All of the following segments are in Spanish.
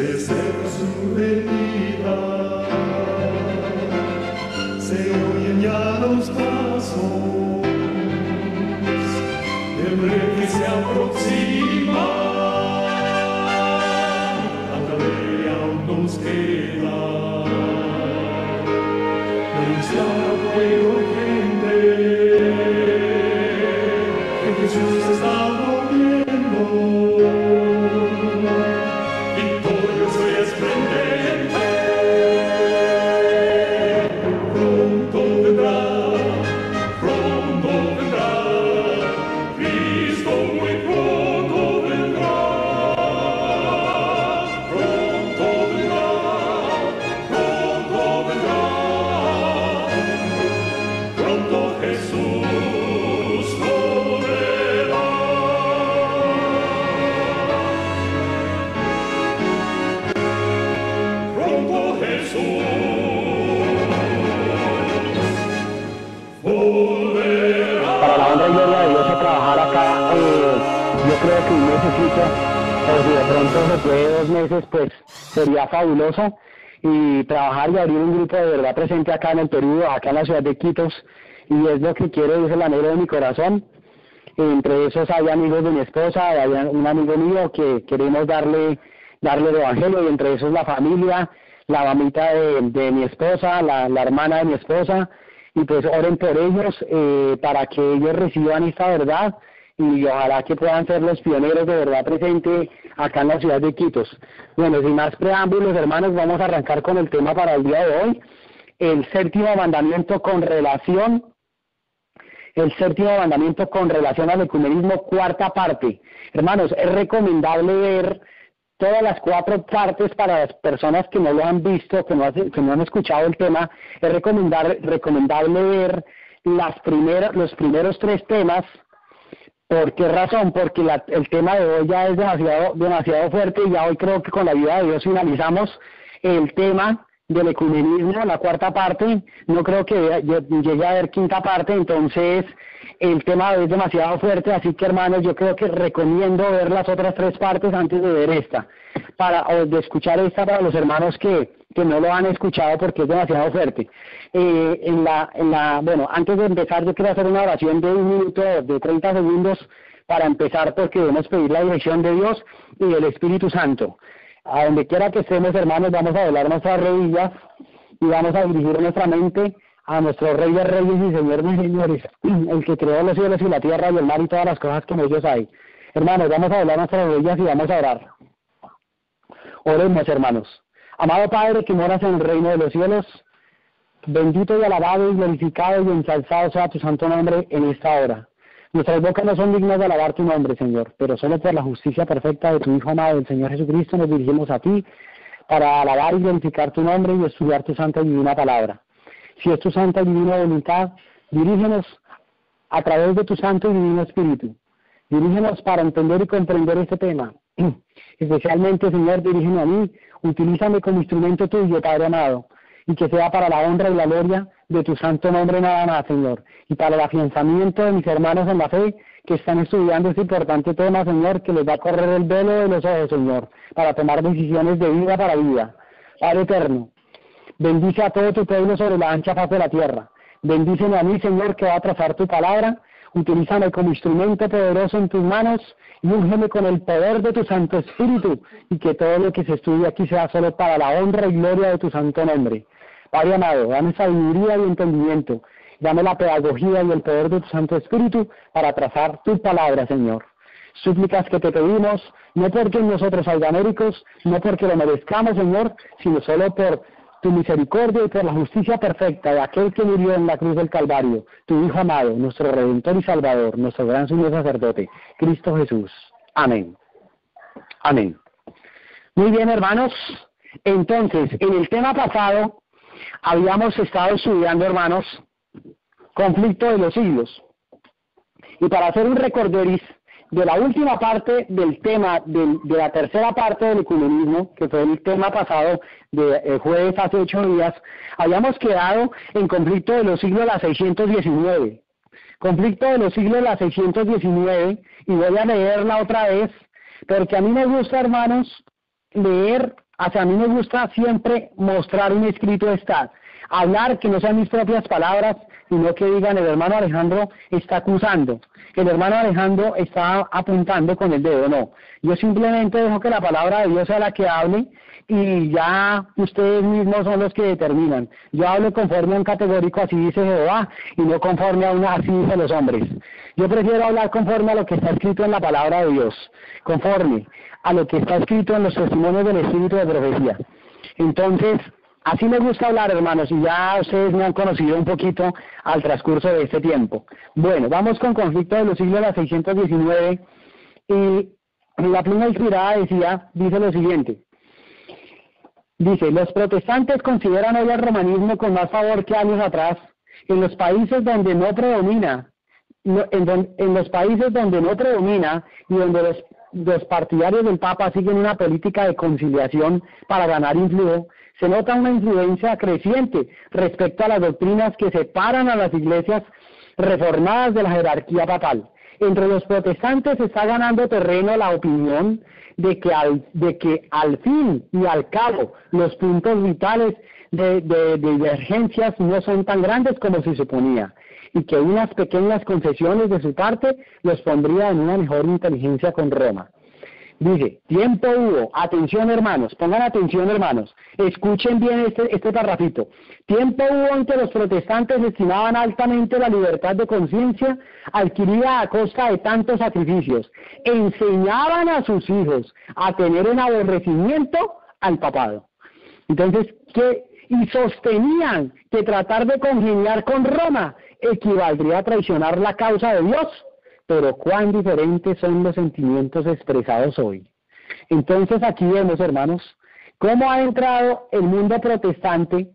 se cerra su herida, se oyen ya los pasos del rey que se aproxima, tanta ley aún nos queda, denunciar al pueblo que Jesús está volviendo, victorioso y esplendente, pronto vendrá, Cristo muy pronto vendrá, pronto Jesús volverá. Pronto Jesús volverá. Para la honra y gloria de Dios a trabajar acá, yo creo que un mesecito, o si de pronto se puede 2 meses, pues sería fabuloso. Y trabajar y abrir un grupo de verdad presente acá en el Perú, acá en la ciudad de Quitos, y es lo que quiero, es el anhelo de mi corazón. Entre esos hay amigos de mi esposa, hay un amigo mío que queremos darle el evangelio, y entre esos la familia, la mamita de mi esposa, la hermana de mi esposa, y pues oren por ellos para que ellos reciban esta verdad, y ojalá que puedan ser los pioneros de verdad presente acá en la ciudad de Quitos. Bueno, sin más preámbulos, hermanos, vamos a arrancar con el tema para el día de hoy, el séptimo mandamiento con relación al ecumenismo, 4ª parte. Hermanos, es recomendable ver todas las 4 partes para las personas que no lo han visto, que no han escuchado el tema. Es recomendable ver los primeros 3 temas. ¿Por qué razón? Porque el tema de hoy ya es demasiado fuerte, y ya hoy creo que con la ayuda de Dios finalizamos el tema del ecumenismo, la 4ª parte. No creo que llegue a haber 5ª parte, entonces el tema de hoy es demasiado fuerte, así que hermanos, yo creo que recomiendo ver las otras 3 partes antes de ver esta, de escuchar esta para los hermanos que no lo han escuchado, porque es demasiado fuerte. Bueno, antes de empezar, yo quiero hacer una oración de 1 minuto, de 30 segundos, para empezar, porque debemos pedir la dirección de Dios y del Espíritu Santo. A donde quiera que estemos, hermanos, vamos a doblar nuestras rodillas y vamos a dirigir nuestra mente a nuestro Rey de Reyes y Señor de Señores, el que creó los cielos y la tierra y el mar y todas las cosas que en ellos hay. Hermanos, vamos a doblar nuestras rodillas y vamos a orar. Oremos, hermanos. Amado Padre que moras en el reino de los cielos, bendito y alabado y glorificado y ensalzado sea tu santo nombre en esta hora. Nuestras bocas no son dignas de alabar tu nombre, Señor, pero solo por la justicia perfecta de tu Hijo amado, el Señor Jesucristo, nos dirigimos a ti para alabar y glorificar tu nombre y estudiar tu santa y divina palabra. Si es tu santa y divina voluntad, dirígenos a través de tu santo y divino Espíritu. Dirígenos para entender y comprender este tema. Especialmente, Señor, dirígeme a mí, utilízame como instrumento tuyo, Padre amado, y que sea para la honra y la gloria de tu santo nombre nada más, Señor, y para el afianzamiento de mis hermanos en la fe que están estudiando este importante tema, Señor, que les va a correr el velo de los ojos, Señor, para tomar decisiones de vida para vida. Padre eterno, bendice a todo tu pueblo sobre la ancha faz de la tierra. Bendíceme a mí, Señor, que va a trazar tu palabra. Utilízame como instrumento poderoso en tus manos y úngeme con el poder de tu Santo Espíritu, y que todo lo que se estudie aquí sea solo para la honra y gloria de tu santo nombre. Padre amado, dame sabiduría y entendimiento, dame la pedagogía y el poder de tu Santo Espíritu para trazar tu palabra, Señor. Súplicas que te pedimos, no porque nosotros alganéricos, no porque lo merezcamos, Señor, sino solo por tu misericordia y por la justicia perfecta de aquel que murió en la cruz del Calvario, tu Hijo amado, nuestro Redentor y Salvador, nuestro gran sumo sacerdote, Cristo Jesús. Amén. Amén. Muy bien, hermanos. Entonces, en el tema pasado habíamos estado estudiando, hermanos, conflicto de los siglos. Y para hacer un recorderis de la última parte del tema, de la tercera parte del ecumenismo, que fue el tema pasado de jueves hace 8 días, habíamos quedado en conflicto de los siglos de la 619. Conflicto de los siglos de la 619, y voy a leerla otra vez, porque a mí me gusta, hermanos, leer Hacia mí me gusta siempre mostrar un escrito está, hablar que no sean mis propias palabras, sino que digan el hermano Alejandro está acusando, el hermano Alejandro está apuntando con el dedo, no. Yo simplemente dejo que la palabra de Dios sea la que hable y ya ustedes mismos son los que determinan. Yo hablo conforme a un categórico, así dice Jehová, y no conforme a una, así dicen los hombres. Yo prefiero hablar conforme a lo que está escrito en la palabra de Dios, conforme a lo que está escrito en los testimonios del Espíritu de profecía. Entonces, así me gusta hablar, hermanos, y ya ustedes me han conocido un poquito al transcurso de este tiempo. Bueno, vamos con Conflicto de los Siglos de 619, y la pluma inspirada dice lo siguiente. Dice, los protestantes consideran hoy el romanismo con más favor que años atrás. En los países donde no predomina, en los países donde no predomina y donde los partidarios del Papa siguen una política de conciliación para ganar influjo, se nota una influencia creciente respecto a las doctrinas que separan a las iglesias reformadas de la jerarquía papal. Entre los protestantes se está ganando terreno la opinión de que al fin y al cabo los puntos vitales de divergencias no son tan grandes como se suponía, y que unas pequeñas concesiones de su parte los pondría en una mejor inteligencia con Roma. Dice, tiempo hubo, atención hermanos, pongan atención hermanos, escuchen bien este parrafito. Tiempo hubo en que los protestantes estimaban altamente la libertad de conciencia adquirida a costa de tantos sacrificios. Enseñaban a sus hijos a tener un aborrecimiento al papado. Entonces, y sostenían que tratar de congeniar con Roma equivaldría a traicionar la causa de Dios. Pero cuán diferentes son los sentimientos expresados hoy. Entonces aquí vemos, hermanos, cómo ha entrado el mundo protestante.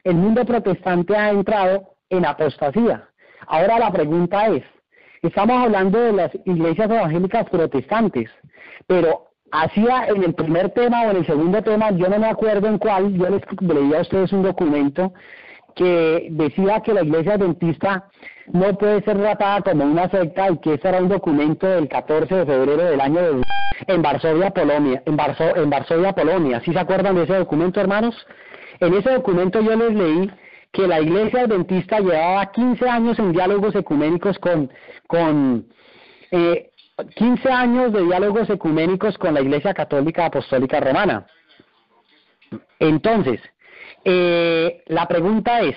El mundo protestante ha entrado en apostasía. Ahora la pregunta es, estamos hablando de las iglesias evangélicas protestantes, pero hacía en el primer tema o en el segundo tema, yo no me acuerdo en cuál, yo les leía a ustedes un documento que decía que la iglesia adventista no puede ser tratada como una secta, y que ese era un documento del 14 de febrero del año 2000 en Varsovia, Polonia. ¿Sí se acuerdan de ese documento, hermanos? En ese documento yo les leí que la iglesia adventista llevaba 15 años en diálogos ecuménicos 15 años de diálogos ecuménicos con la Iglesia Católica Apostólica Romana. Entonces, la pregunta es,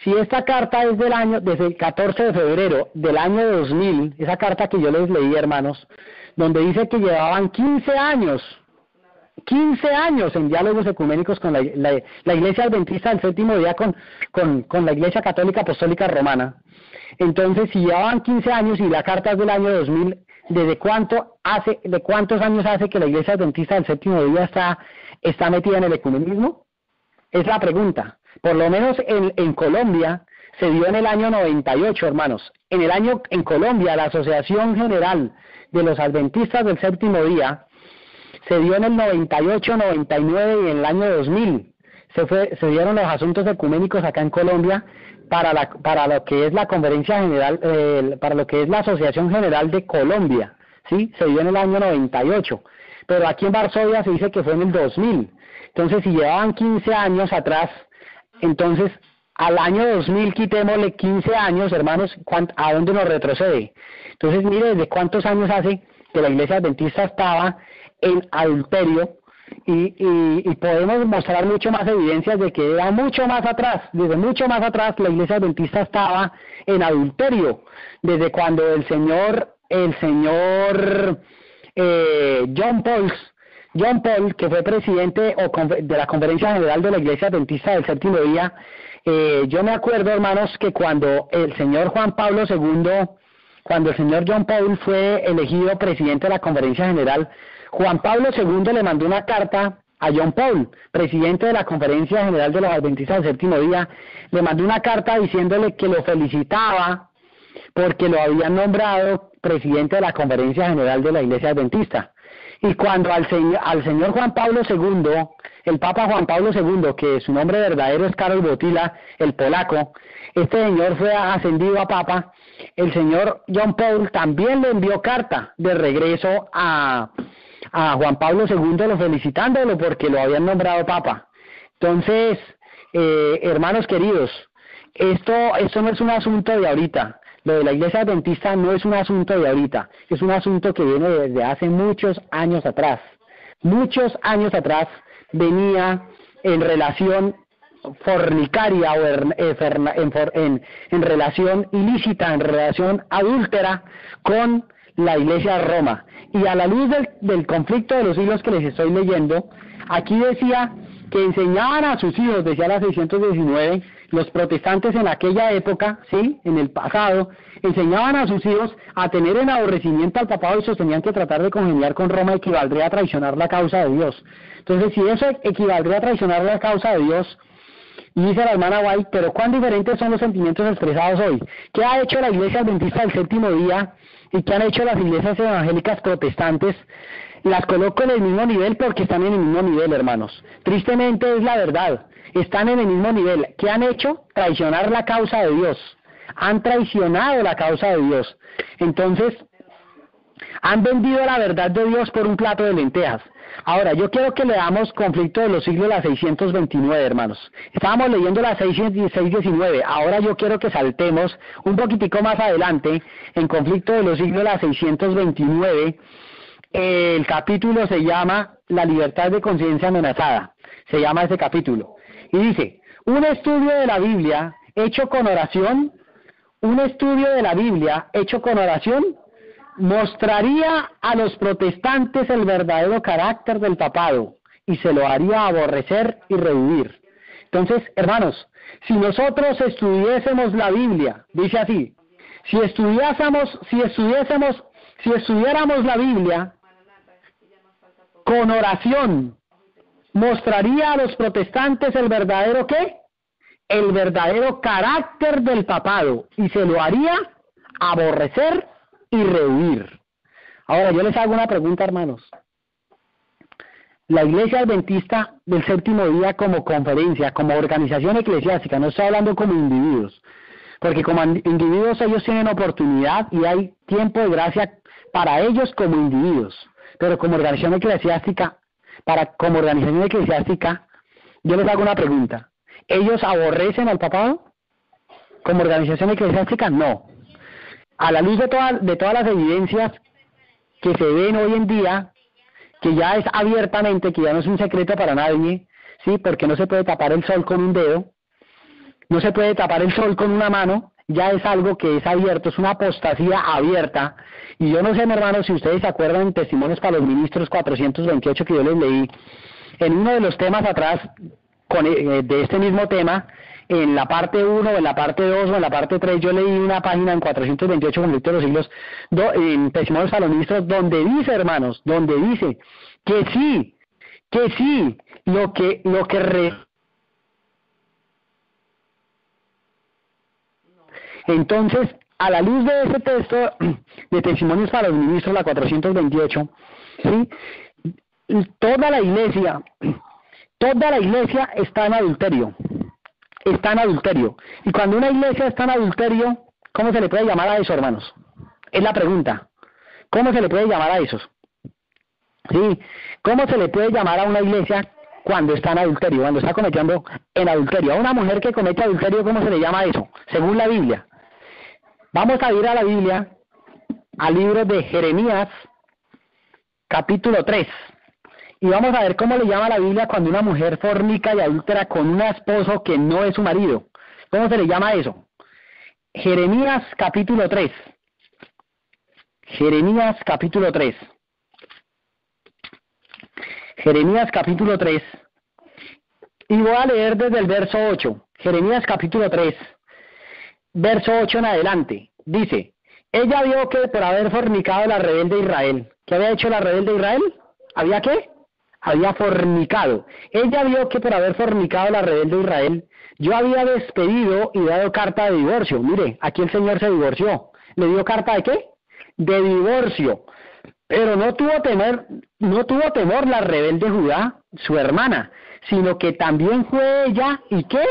si esta carta es desde el 14 de febrero del año 2000, esa carta que yo les leí, hermanos, donde dice que llevaban 15 años en diálogos ecuménicos con la Iglesia Adventista del Séptimo Día con la Iglesia Católica Apostólica Romana. Entonces, si llevaban 15 años y la carta es del año 2000, ¿de cuántos años hace que la Iglesia Adventista del Séptimo Día está metida en el ecumenismo? Es la pregunta. Por lo menos en Colombia se dio en el año 98, hermanos. En Colombia, la Asociación General de los Adventistas del Séptimo Día se dio en el 98, 99 y en el año 2000. Se dieron los asuntos ecuménicos acá en Colombia para lo que es la Conferencia General, para lo que es la Asociación General de Colombia, ¿sí? Se dio en el año 98. Pero aquí en Varsovia se dice que fue en el 2000. Entonces, si llevaban 15 años atrás, entonces al año 2000 quitémosle 15 años, hermanos, ¿a dónde nos retrocede? Entonces, mire, ¿desde cuántos años hace que la Iglesia Adventista estaba en adulterio? Y podemos mostrar mucho más evidencias de que era mucho más atrás, desde mucho más atrás la Iglesia Adventista estaba en adulterio, desde cuando el señor John Paul, que fue presidente de la Conferencia General de la Iglesia Adventista del Séptimo Día, yo me acuerdo, hermanos, que cuando el señor John Paul fue elegido presidente de la Conferencia General, Juan Pablo II le mandó una carta a John Paul, presidente de la Conferencia General de los Adventistas del Séptimo Día, le mandó una carta diciéndole que lo felicitaba porque lo habían nombrado presidente de la Conferencia General de la Iglesia Adventista. Y cuando al señor Juan Pablo II, el Papa Juan Pablo II, que su nombre verdadero es Karol Wojtyła, el polaco, este señor fue ascendido a Papa, el señor John Paul también le envió carta de regreso a a Juan Pablo II felicitándolo porque lo habían nombrado papa. Entonces, hermanos queridos, esto no es un asunto de ahorita. Lo de la Iglesia Adventista no es un asunto de ahorita, es un asunto que viene desde hace muchos años atrás. Muchos años atrás venía en relación fornicaria o en relación ilícita, en relación adúltera con la Iglesia de Roma. Y a la luz del conflicto de los siglos que les estoy leyendo, aquí decía que enseñaban a sus hijos, decía la 619, los protestantes en aquella época, sí, en el pasado, enseñaban a sus hijos a tener en aborrecimiento al papado y sostenían que tratar de congeniar con Roma equivaldría a traicionar la causa de Dios. Entonces, si eso equivaldría a traicionar la causa de Dios, dice la hermana White, pero ¿cuán diferentes son los sentimientos expresados hoy? ¿Qué ha hecho la Iglesia Adventista del Séptimo Día y qué han hecho las iglesias evangélicas protestantes? Las coloco en el mismo nivel porque están en el mismo nivel, hermanos. Tristemente es la verdad, están en el mismo nivel. ¿Qué han hecho? Traicionar la causa de Dios. Han traicionado la causa de Dios. Entonces, han vendido la verdad de Dios por un plato de lentejas. Ahora, yo quiero que leamos Conflicto de los Siglos, la 629, hermanos. Estábamos leyendo la 619, ahora yo quiero que saltemos un poquitico más adelante, en Conflicto de los Siglos, la 629, el capítulo se llama La libertad de conciencia amenazada, se llama ese capítulo. Y dice, un estudio de la Biblia hecho con oración, mostraría a los protestantes el verdadero carácter del papado y se lo haría aborrecer y rehuir. Entonces, hermanos, si nosotros estudiésemos la Biblia, dice así, si estudiáramos la Biblia con oración, mostraría a los protestantes el verdadero ¿qué? El verdadero carácter del papado y se lo haría aborrecer y rehuir. Ahora yo les hago una pregunta, hermanos. La Iglesia Adventista del Séptimo Día como conferencia, como organización eclesiástica, no estoy hablando como individuos, porque como individuos ellos tienen oportunidad y hay tiempo de gracia para ellos como individuos, pero como organización eclesiástica, yo les hago una pregunta. ¿Ellos aborrecen al papado? ¿Como organización eclesiástica? No. A la luz de todas las evidencias que se ven hoy en día, que ya es abiertamente, que ya no es un secreto para nadie, ¿sí? Porque no se puede tapar el sol con un dedo, no se puede tapar el sol con una mano, ya es algo que es abierto, es una apostasía abierta. Y yo no sé, mi hermano, si ustedes se acuerdan en Testimonios para los Ministros 428 que yo les leí, en uno de los temas atrás, de este mismo tema, en la parte 1, en la parte 2 o en la parte 3, yo leí una página en 428 Conflicto de los Siglos, en Testimonios para los Ministros, donde dice, hermanos, donde dice que sí, Entonces, a la luz de ese texto de Testimonios para los Ministros, la 428, ¿sí? Toda la iglesia está en adulterio. Está en adulterio. Y cuando una iglesia está en adulterio, ¿cómo se le puede llamar a eso, hermanos? Es la pregunta. ¿Cómo se le puede llamar a eso? ¿Sí? ¿Cómo se le puede llamar a una iglesia cuando está en adulterio, cuando está cometiendo en adulterio? A una mujer que comete adulterio, ¿cómo se le llama a eso? Según la Biblia. Vamos a ir a la Biblia, al libro de Jeremías, capítulo 3. Y vamos a ver cómo le llama la Biblia cuando una mujer fornica y adúltera con un esposo que no es su marido. ¿Cómo se le llama eso? Jeremías capítulo 3. Jeremías capítulo 3. Jeremías capítulo 3. Y voy a leer desde el verso 8. Jeremías capítulo 3, verso 8 en adelante. Dice, ella vio que por haber fornicado la rebelde Israel. ¿Qué había hecho la rebelde Israel? ¿Había qué? Había fornicado. Ella vio que por haber fornicado la rebelde Israel, yo había despedido y dado carta de divorcio. Mire, aquí el Señor se divorció. ¿Le dio carta de qué? De divorcio. Pero no tuvo temor la rebelde Judá, su hermana, sino que también fue ella, ¿y qué?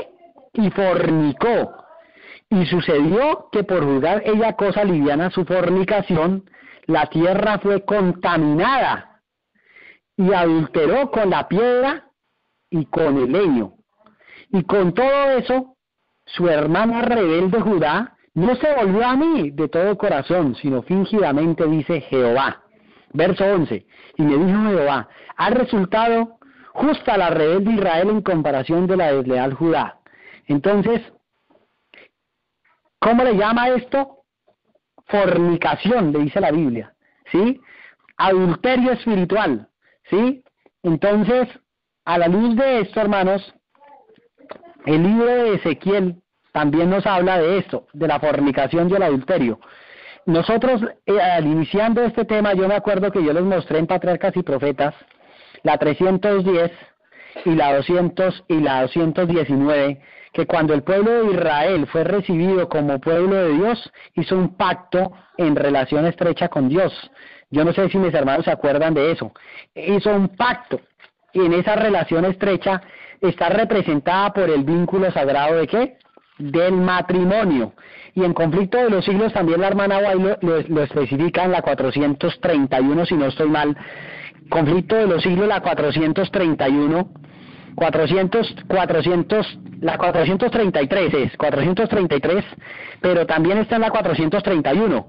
Y fornicó. Y sucedió que por juzgar ella cosa liviana su fornicación, la tierra fue contaminada y adulteró con la piedra y con el leño. Y con todo eso, su hermana rebelde Judá no se volvió a mí de todo corazón, sino fingidamente, dice Jehová. Verso 11, y me dijo Jehová, ha resultado justa la rebelde Israel en comparación de la desleal Judá. Entonces, ¿cómo le llama esto? Fornicación, le dice la Biblia, ¿sí? Adulterio espiritual, ¿sí? Entonces, a la luz de esto, hermanos, el libro de Ezequiel también nos habla de esto, de la fornicación y el adulterio. Nosotros, al iniciando este tema, yo me acuerdo que yo les mostré en Patriarcas y Profetas, la 310 y la 200 y la 219, que cuando el pueblo de Israel fue recibido como pueblo de Dios, hizo un pacto en relación estrecha con Dios. Yo no sé si mis hermanos se acuerdan de eso. Hizo un pacto, y en esa relación estrecha está representada por el vínculo sagrado ¿de qué? Del matrimonio. Y en Conflicto de los Siglos también la hermana White lo especifica en la 431, si no estoy mal. Conflicto de los Siglos, la 431, la 433 es, 433, pero también está en la 431.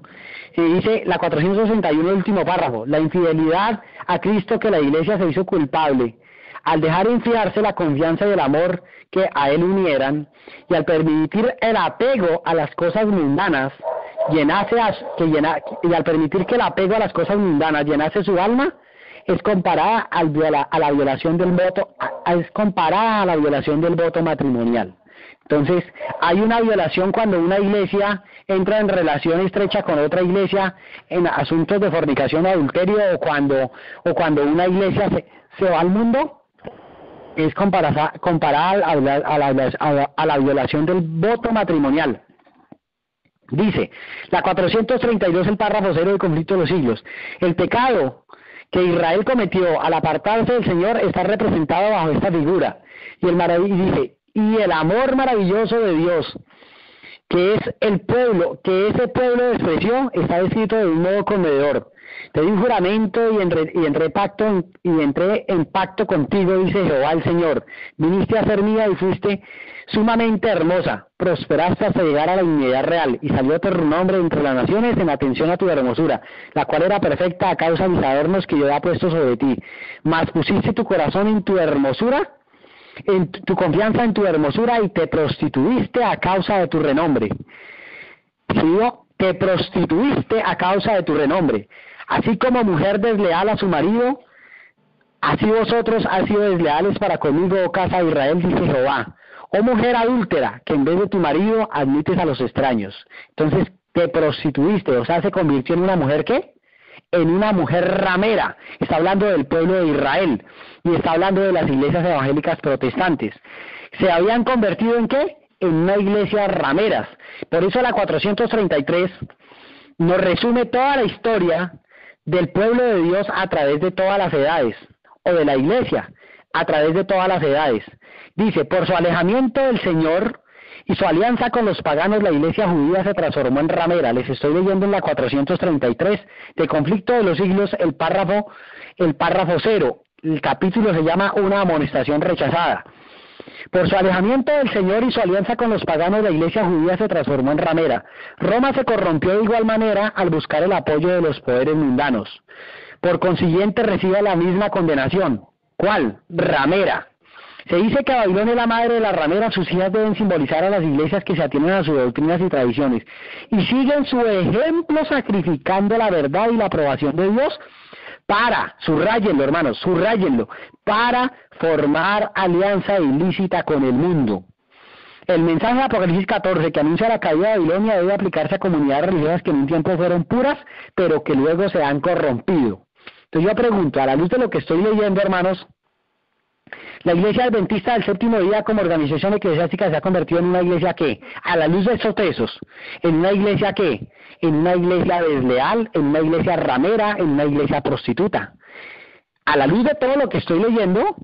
Y dice la 461, el último párrafo, la infidelidad a Cristo que la Iglesia se hizo culpable al dejar enfriarse la confianza y el amor que a él unieran, y al permitir el apego a las cosas mundanas, y al permitir que el apego a las cosas mundanas llenase su alma, es comparada a la violación del voto matrimonial. Entonces, hay una violación cuando una iglesia entra en relación estrecha con otra iglesia en asuntos de fornicación o adulterio, o cuando una iglesia se va al mundo, es comparada a la violación del voto matrimonial. Dice, la 432, el párrafo 0 del Conflicto de los Siglos, el pecado que Israel cometió al apartarse del Señor está representado bajo esta figura. Y dice, y el amor maravilloso de Dios, que es el pueblo, que ese pueblo despreció, está escrito de un modo conmovedor. Te di un juramento y entré en pacto contigo, dice Jehová el Señor. Viniste a ser mía y fuiste sumamente hermosa, prosperaste hasta llegar a la dignidad real, y salió tu nombre entre las naciones en atención a tu hermosura, la cual era perfecta a causa de mis adornos que yo había puesto sobre ti. Mas pusiste tu corazón en tu hermosura, en tu confianza en tu hermosura, y te prostituiste a causa de tu renombre. ¿Sí? Te prostituiste a causa de tu renombre. Así como mujer desleal a su marido, así vosotros has sido desleales para conmigo, oh casa de Israel, dice Jehová. Oh mujer adúltera, que en vez de tu marido admites a los extraños. Entonces te prostituiste, o sea, se convirtió en una mujer, ¿qué? En una mujer ramera. Está hablando del pueblo de Israel y está hablando de las iglesias evangélicas protestantes. ¿Se habían convertido en qué? En una iglesia rameras. Por eso la 433 nos resume toda la historia del pueblo de Dios a través de todas las edades, o de la iglesia a través de todas las edades. Dice, por su alejamiento del Señor y su alianza con los paganos, la iglesia judía se transformó en ramera. Les estoy leyendo en la 433 de Conflicto de los Siglos, el párrafo 0. El capítulo se llama Una amonestación rechazada. Por su alejamiento del Señor y su alianza con los paganos, la iglesia judía se transformó en ramera. Roma se corrompió de igual manera al buscar el apoyo de los poderes mundanos. Por consiguiente, recibe la misma condenación. ¿Cuál? Ramera. Se dice que Babilonia es la madre de las rameras. Sus hijas deben simbolizar a las iglesias que se atienen a sus doctrinas y tradiciones y siguen su ejemplo sacrificando la verdad y la aprobación de Dios para, subrayenlo hermanos, subrayenlo, para formar alianza ilícita con el mundo. El mensaje de Apocalipsis 14 que anuncia la caída de Babilonia debe aplicarse a comunidades religiosas que en un tiempo fueron puras, pero que luego se han corrompido. Entonces yo pregunto, a la luz de lo que estoy leyendo, hermanos, la Iglesia Adventista del Séptimo Día como organización eclesiástica se ha convertido en una iglesia ¿qué? A la luz de estos textos, en una iglesia ¿qué? En una iglesia desleal, en una iglesia ramera, en una iglesia prostituta. A la luz de todo lo que estoy leyendo,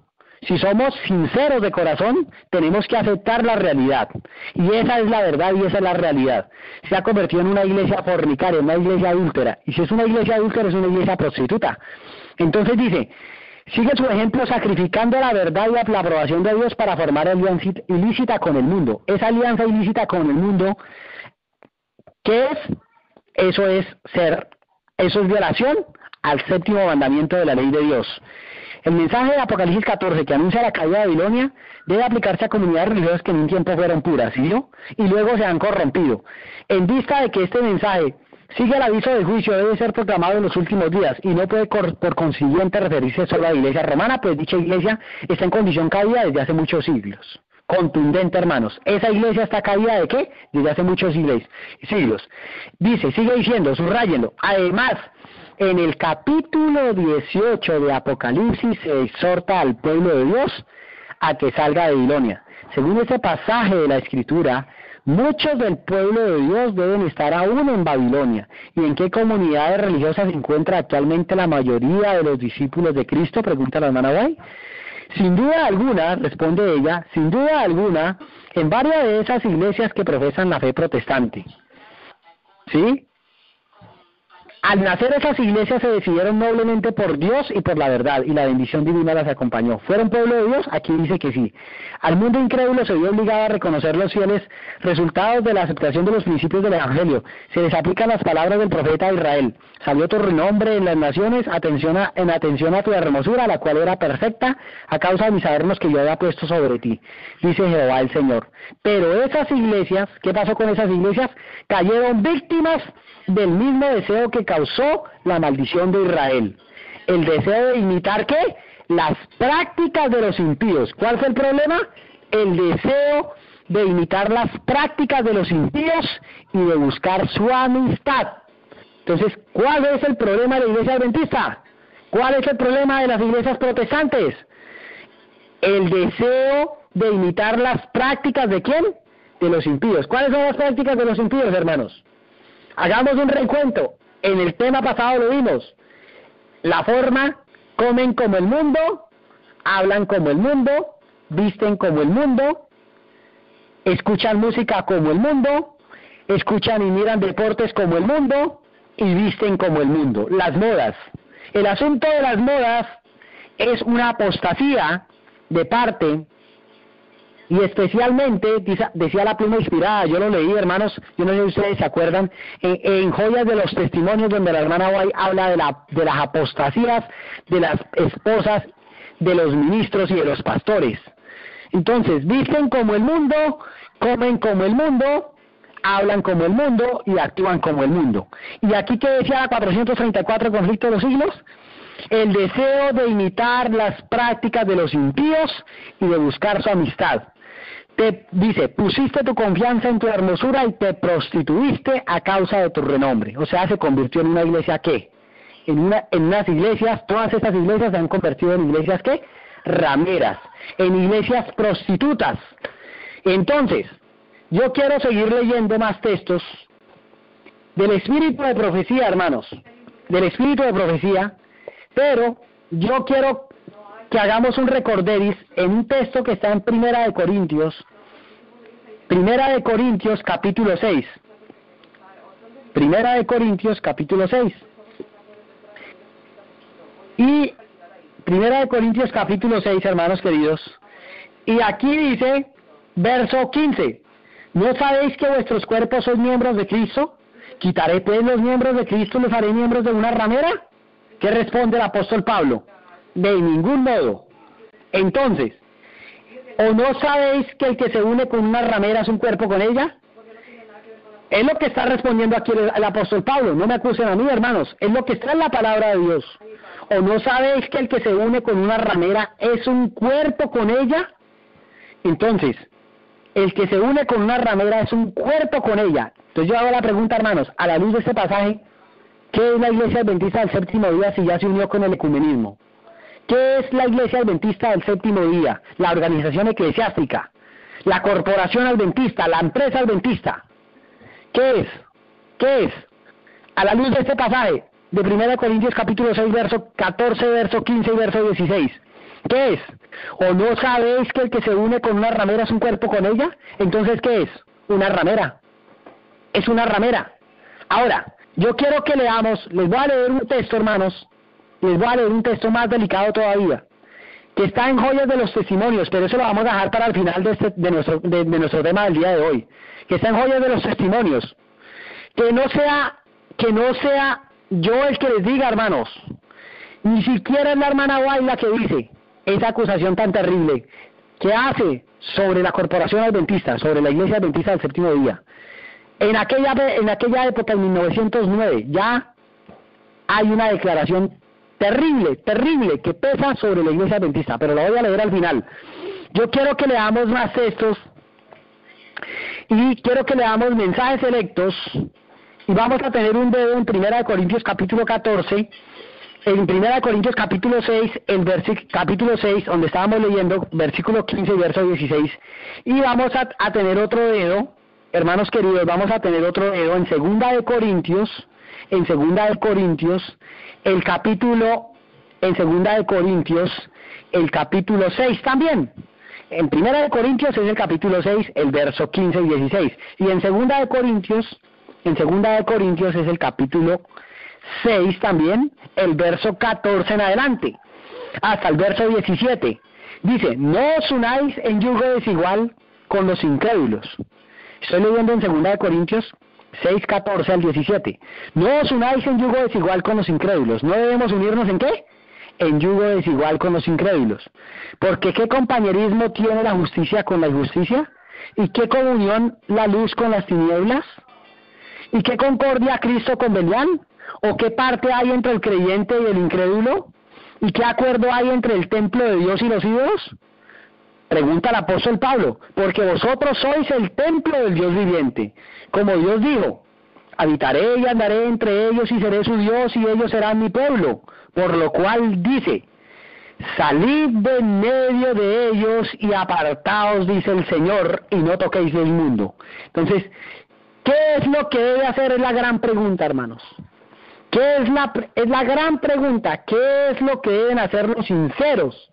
si somos sinceros de corazón, tenemos que aceptar la realidad. Y esa es la verdad y esa es la realidad. Se ha convertido en una iglesia fornicaria, en una iglesia adúltera. Y si es una iglesia adúltera, es una iglesia prostituta. Entonces dice, Sigue su ejemplo sacrificando la verdad y la aprobación de Dios para formar alianza ilícita con el mundo. Esa alianza ilícita con el mundo, ¿qué es? Eso es violación al séptimo mandamiento de la ley de Dios. El mensaje de Apocalipsis 14 que anuncia la caída de Babilonia debe aplicarse a comunidades religiosas que en un tiempo fueron puras, ¿sí? ¿No? Y luego se han corrompido. En vista de que este mensaje sigue el aviso del juicio, debe ser proclamado en los últimos días y no puede por consiguiente referirse solo a la iglesia romana, pues dicha iglesia está en condición caída desde hace muchos siglos. Contundente, hermanos. ¿Esa iglesia está caída de qué? Desde hace muchos siglos. Dice, sigue diciendo, subrayenlo. Además, en el capítulo 18 de Apocalipsis se exhorta al pueblo de Dios a que salga de Babilonia. Según este pasaje de la Escritura, muchos del pueblo de Dios deben estar aún en Babilonia. ¿Y en qué comunidades religiosas se encuentra actualmente la mayoría de los discípulos de Cristo? Pregunta la hermana White. Sin duda alguna, responde ella, sin duda alguna, en varias de esas iglesias que profesan la fe protestante. ¿Sí? Al nacer esas iglesias se decidieron noblemente por Dios y por la verdad, y la bendición divina las acompañó. ¿Fueron pueblo de Dios? Aquí dice que sí. Al mundo incrédulo se vio obligado a reconocer los fieles resultados de la aceptación de los principios del Evangelio. Se les aplican las palabras del profeta de Israel. Salió tu renombre en las naciones, en atención a tu hermosura, la cual era perfecta, a causa de mis adornos que yo había puesto sobre ti, dice Jehová el Señor. Pero esas iglesias, ¿qué pasó con esas iglesias? Cayeron víctimas del mismo deseo que causó la maldición de Israel. El deseo de imitar, ¿qué? Las prácticas de los impíos. ¿Cuál fue el problema? El deseo de imitar las prácticas de los impíos y de buscar su amistad. Entonces, ¿cuál es el problema de la iglesia adventista? ¿Cuál es el problema de las iglesias protestantes? El deseo de imitar las prácticas ¿de quién? De los impíos. ¿Cuáles son las prácticas de los impíos, hermanos? Hagamos un recuento. En el tema pasado lo vimos. La forma, comen como el mundo, hablan como el mundo, visten como el mundo, escuchan música como el mundo, escuchan y miran deportes como el mundo y visten como el mundo. Las modas. El asunto de las modas es una apostasía de parte. Y especialmente, decía la pluma inspirada, yo lo leí, hermanos, yo no sé si ustedes se acuerdan, en Joyas de los Testimonios, donde la hermana White habla de las apostasías de las esposas de los ministros y de los pastores. Entonces, visten como el mundo, comen como el mundo, hablan como el mundo y actúan como el mundo. Y aquí que decía la 434, conflicto de los siglos, el deseo de imitar las prácticas de los impíos y de buscar su amistad. Dice, pusiste tu confianza en tu hermosura y te prostituiste a causa de tu renombre. O sea, se convirtió en una iglesia ¿qué? En unas iglesias, todas estas iglesias se han convertido en iglesias ¿qué? Rameras, en iglesias prostitutas. Entonces, yo quiero seguir leyendo más textos del espíritu de profecía, hermanos, del espíritu de profecía, pero yo quiero que hagamos un recorderis en un texto que está en Primera de Corintios capítulo 6. Primera de Corintios capítulo 6. Y Primera de Corintios capítulo 6, hermanos queridos. Y aquí dice, verso 15, ¿no sabéis que vuestros cuerpos son miembros de Cristo? ¿Quitaré pues los miembros de Cristo y los haré miembros de una ramera? ¿Qué responde el apóstol Pablo? De ningún modo. Entonces, ¿o no sabéis que el que se une con una ramera es un cuerpo con ella? Es lo que está respondiendo aquí el apóstol Pablo. No me acusen a mí, hermanos. Es lo que está en la palabra de Dios. ¿O no sabéis que el que se une con una ramera es un cuerpo con ella? Entonces, el que se une con una ramera es un cuerpo con ella. Entonces yo hago la pregunta, hermanos, a la luz de este pasaje, ¿qué es la iglesia adventista del séptimo día si ya se unió con el ecumenismo? ¿Qué es la iglesia adventista del séptimo día? La organización eclesiástica, la corporación adventista, la empresa adventista. ¿Qué es? ¿Qué es? A la luz de este pasaje de 1 Corintios capítulo 6, verso 14, verso 15 y verso 16. ¿Qué es? ¿O no sabéis que el que se une con una ramera es un cuerpo con ella? Entonces, ¿qué es? Una ramera. Es una ramera. Ahora, yo quiero que leamos, les voy a leer un texto, hermanos, Les voy a leer un texto más delicado todavía, que está en Joyas de los Testimonios, pero eso lo vamos a dejar para el final de nuestro tema del día de hoy, que está en Joyas de los Testimonios. Que no sea yo el que les diga, hermanos, ni siquiera es la hermana White la que dice esa acusación tan terrible que hace sobre la corporación adventista, sobre la iglesia adventista del séptimo día. En aquella época, en 1909, ya hay una declaración terrible, que pesa sobre la iglesia adventista, pero la voy a leer al final. Yo quiero que leamos más textos y quiero que leamos mensajes selectos, y vamos a tener un dedo en 1 Corintios capítulo 14, en 1 Corintios capítulo 6, capítulo 6, donde estábamos leyendo, versículo 15 y verso 16, y vamos a tener otro dedo, hermanos queridos, vamos a tener otro dedo en 2 de Corintios, el capítulo 6 también. En 1 de Corintios es el capítulo 6, el verso 15 y 16. Y en 2 de Corintios es el capítulo 6 también, el verso 14 en adelante, hasta el verso 17. Dice, no os unáis en yugo desigual con los incrédulos. Estoy leyendo en 2 de Corintios 6, 14 al 17. No os unáis en yugo desigual con los incrédulos. ¿No debemos unirnos en qué? En yugo desigual con los incrédulos. Porque ¿qué compañerismo tiene la justicia con la injusticia? ¿Y qué comunión la luz con las tinieblas? ¿Y qué concordia Cristo con Belial? ¿O qué parte hay entre el creyente y el incrédulo? ¿Y qué acuerdo hay entre el templo de Dios y los ídolos? Pregunta el apóstol Pablo, porque vosotros sois el templo del Dios viviente. Como Dios dijo, habitaré y andaré entre ellos y seré su Dios y ellos serán mi pueblo. Por lo cual dice, salid de en medio de ellos y apartaos, dice el Señor, y no toquéis el mundo. Entonces, ¿qué es lo que debe hacer? Es la gran pregunta, hermanos. Es la gran pregunta. ¿Qué es lo que deben hacer los sinceros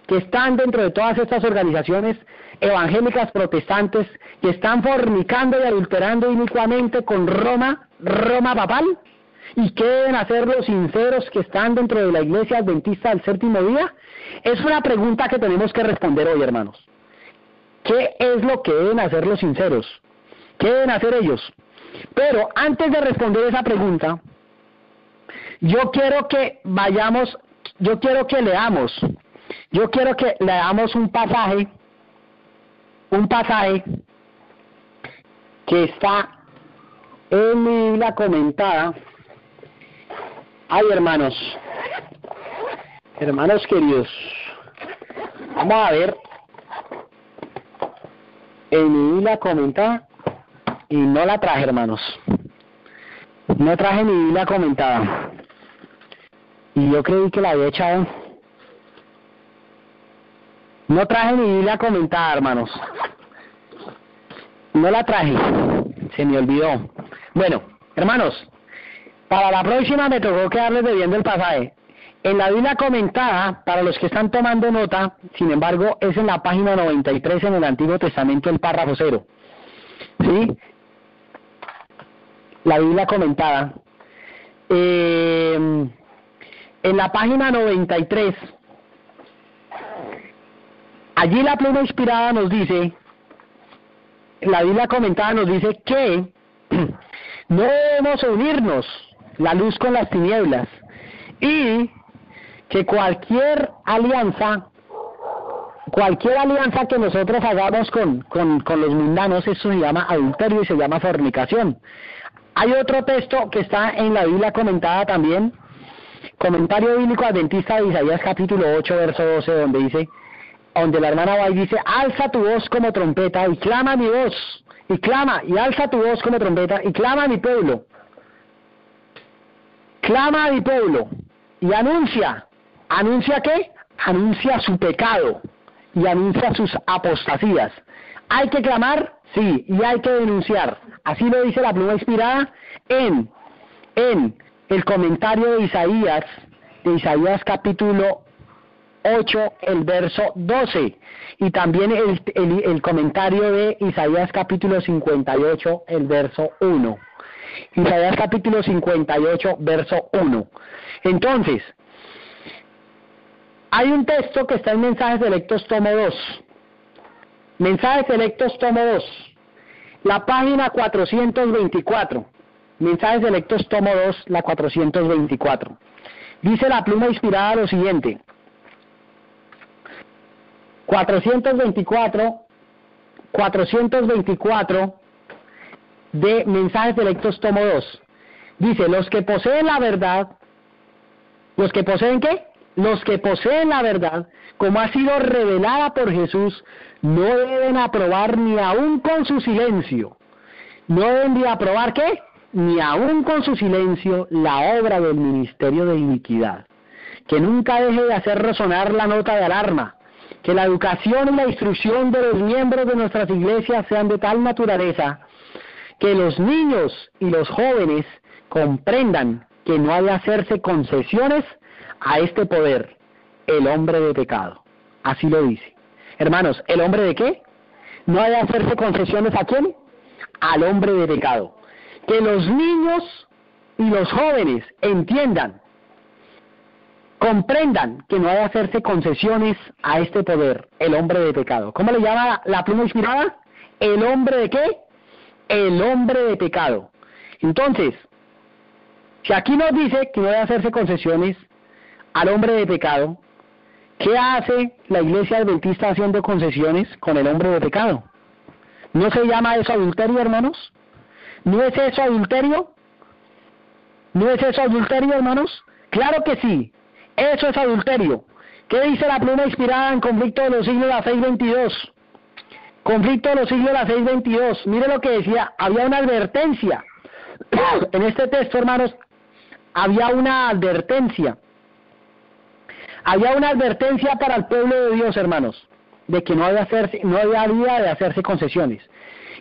que están dentro de todas estas organizaciones evangélicas protestantes que están fornicando y adulterando inicuamente con Roma papal? ¿Y qué deben hacer los sinceros que están dentro de la iglesia adventista del séptimo día? Es una pregunta que tenemos que responder hoy, hermanos. ¿Qué es lo que deben hacer los sinceros? ¿Qué deben hacer ellos? Pero antes de responder esa pregunta, yo quiero que leamos un pasaje que está en mi Biblia comentada. Ay, hermanos queridos, vamos a ver en mi Biblia comentada, y no la traje, hermanos. No traje mi Biblia comentada. Y yo creí que la había echado. No traje mi Biblia comentada, hermanos. No la traje. Se me olvidó. Bueno, hermanos, para la próxima me tocó quedarles debiendo el pasaje. En la Biblia comentada, para los que están tomando nota, sin embargo, es en la página 93 en el Antiguo Testamento, el párrafo 0. ¿Sí? La Biblia comentada. En la página 93, allí la pluma inspirada nos dice, la Biblia comentada nos dice que no debemos unirnos la luz con las tinieblas, y que cualquier alianza que nosotros hagamos con los mundanos, eso se llama adulterio y se llama fornicación. Hay otro texto que está en la Biblia comentada también, Comentario Bíblico Adventista de Isaías capítulo 8, verso 12, donde la hermana White dice, alza tu voz como trompeta y clama mi voz, y clama, y alza tu voz como trompeta y clama a mi pueblo. Clama a mi pueblo y anuncia. ¿Anuncia qué? Anuncia su pecado y anuncia sus apostasías. ¿Hay que clamar? Sí, y hay que denunciar. Así lo dice la pluma inspirada en el comentario de Isaías capítulo 8, el verso 12, y también el comentario de Isaías capítulo 58, el verso 1. Isaías capítulo 58, verso 1. Entonces, Hay un texto que está en Mensajes Selectos tomo 2. Mensajes Selectos tomo 2. La página 424. Mensajes Selectos tomo 2, la 424. Dice la pluma inspirada lo siguiente. 424 de Mensajes Selectos tomo 2. Dice, los que poseen la verdad, ¿los que poseen qué? Los que poseen la verdad, como ha sido revelada por Jesús, no deben aprobar ni aún con su silencio. No deben de aprobar ¿qué? Ni aún con su silencio la obra del ministerio de iniquidad. Que nunca deje de hacer resonar la nota de alarma. Que la educación y la instrucción de los miembros de nuestras iglesias sean de tal naturaleza que los niños y los jóvenes comprendan que no hay de hacerse concesiones a este poder, el hombre de pecado. Así lo dice. Hermanos, ¿el hombre de qué? No hay de hacerse concesiones ¿a quién? Al hombre de pecado. Que los niños y los jóvenes entiendan, comprendan que no hay de hacerse concesiones a este poder, el hombre de pecado. ¿Cómo le llama la pluma inspirada? ¿El hombre de qué? El hombre de pecado. Entonces, si aquí nos dice que no hay de hacerse concesiones al hombre de pecado, ¿qué hace la iglesia adventista haciendo concesiones con el hombre de pecado? ¿No se llama eso adulterio, hermanos? ¿No es eso adulterio? ¿No es eso adulterio, hermanos? Claro que sí, eso es adulterio. ¿Qué dice la pluma inspirada en Conflicto de los Siglos, la 622? Conflicto de los Siglos, la 622. Mire lo que decía, había una advertencia. En este texto, hermanos, había una advertencia. Había una advertencia para el pueblo de Dios, hermanos, de que no había vida de hacerse concesiones.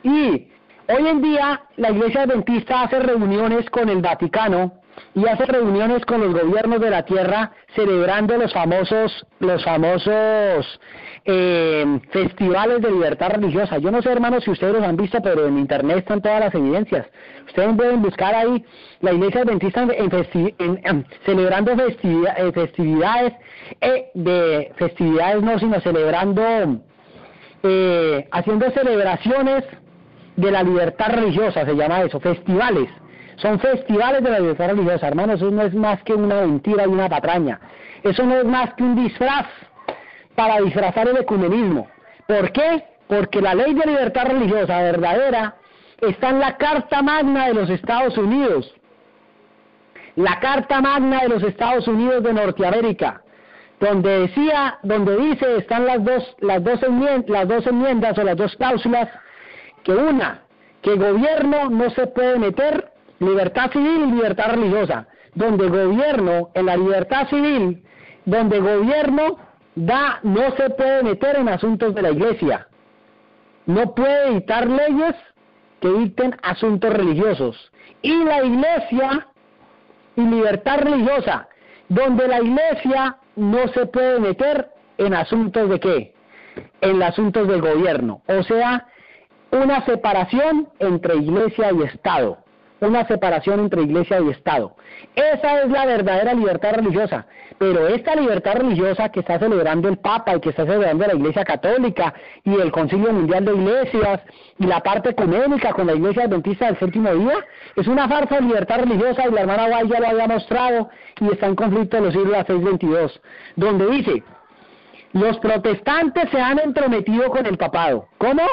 Y hoy en día la Iglesia Adventista hace reuniones con el Vaticano y hace reuniones con los gobiernos de la tierra celebrando los famosos festivales de libertad religiosa. Yo no sé, hermanos, si ustedes los han visto, pero en internet están todas las evidencias. Ustedes pueden buscar ahí la Iglesia Adventista celebrando festividades no, sino celebrando, haciendo celebraciones de la libertad religiosa, se llama eso, festivales. Son festivales de la libertad religiosa, hermanos. Eso no es más que una mentira y una patraña. Eso no es más que un disfraz para disfrazar el ecumenismo. ¿Por qué? Porque la ley de libertad religiosa verdadera está en la Carta Magna de los Estados Unidos. La Carta Magna de los Estados Unidos de Norteamérica, donde dice, están las dos enmiendas o las dos cláusulas, que una, que el gobierno no se puede meter, libertad civil y libertad religiosa, donde gobierno, en la libertad civil, donde gobierno no se puede meter en asuntos de la iglesia, no puede dictar leyes que dicten asuntos religiosos, y la iglesia y libertad religiosa, donde la iglesia no se puede meter en asuntos de ¿qué? En asuntos del gobierno, o sea, una separación entre iglesia y Estado. Una separación entre iglesia y Estado. Esa es la verdadera libertad religiosa. Pero esta libertad religiosa que está celebrando el Papa y que está celebrando la Iglesia Católica y el Concilio Mundial de Iglesias y la parte ecuménica con la Iglesia Adventista del Séptimo Día, es una farsa de libertad religiosa, y la hermana Guay ya lo había mostrado y está en Conflicto de los Siglos 622, donde dice, los protestantes se han entrometido con el papado. ¿Cómo?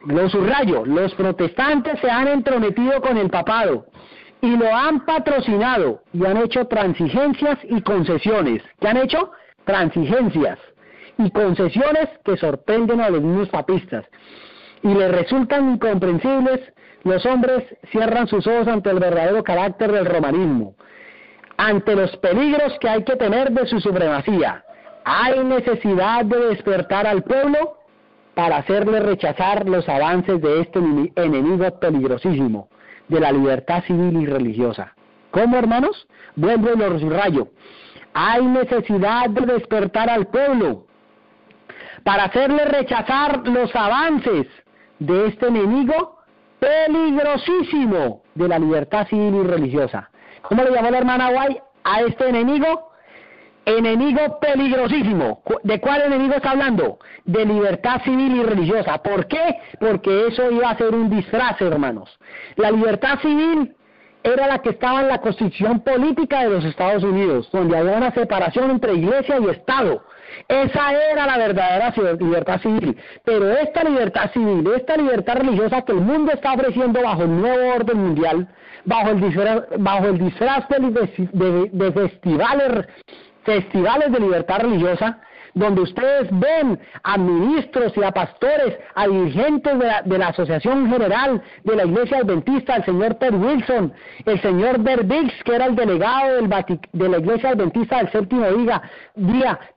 Lo subrayo, los protestantes se han entrometido con el papado y lo han patrocinado y han hecho transigencias y concesiones. ¿Qué han hecho? Transigencias y concesiones que sorprenden a los mismos papistas y les resultan incomprensibles. Los hombres cierran sus ojos ante el verdadero carácter del romanismo, ante los peligros que hay que temer de su supremacía. Hay necesidad de despertar al pueblo para hacerle rechazar los avances de este enemigo peligrosísimo de la libertad civil y religiosa. ¿Cómo, hermanos? Vuelvo y lo subrayo. Hay necesidad de despertar al pueblo para hacerle rechazar los avances de este enemigo peligrosísimo de la libertad civil y religiosa. ¿Cómo le llamó la hermana White a este enemigo? enemigo peligrosísimo. ¿De cuál enemigo está hablando? De libertad civil y religiosa. ¿Por qué? Porque eso iba a ser un disfraz, hermanos. La libertad civil era la que estaba en la constitución política de los Estados Unidos, donde había una separación entre iglesia y Estado. Esa era la verdadera libertad civil. Pero esta libertad civil, esta libertad religiosa que el mundo está ofreciendo bajo el nuevo orden mundial, bajo el disfraz de festivales de libertad religiosa, donde ustedes ven a ministros y a pastores, a dirigentes de la Asociación General de la Iglesia Adventista, el señor Ted Wilson, el señor Bert Biggs, que era el delegado de la Iglesia Adventista del Séptimo Día,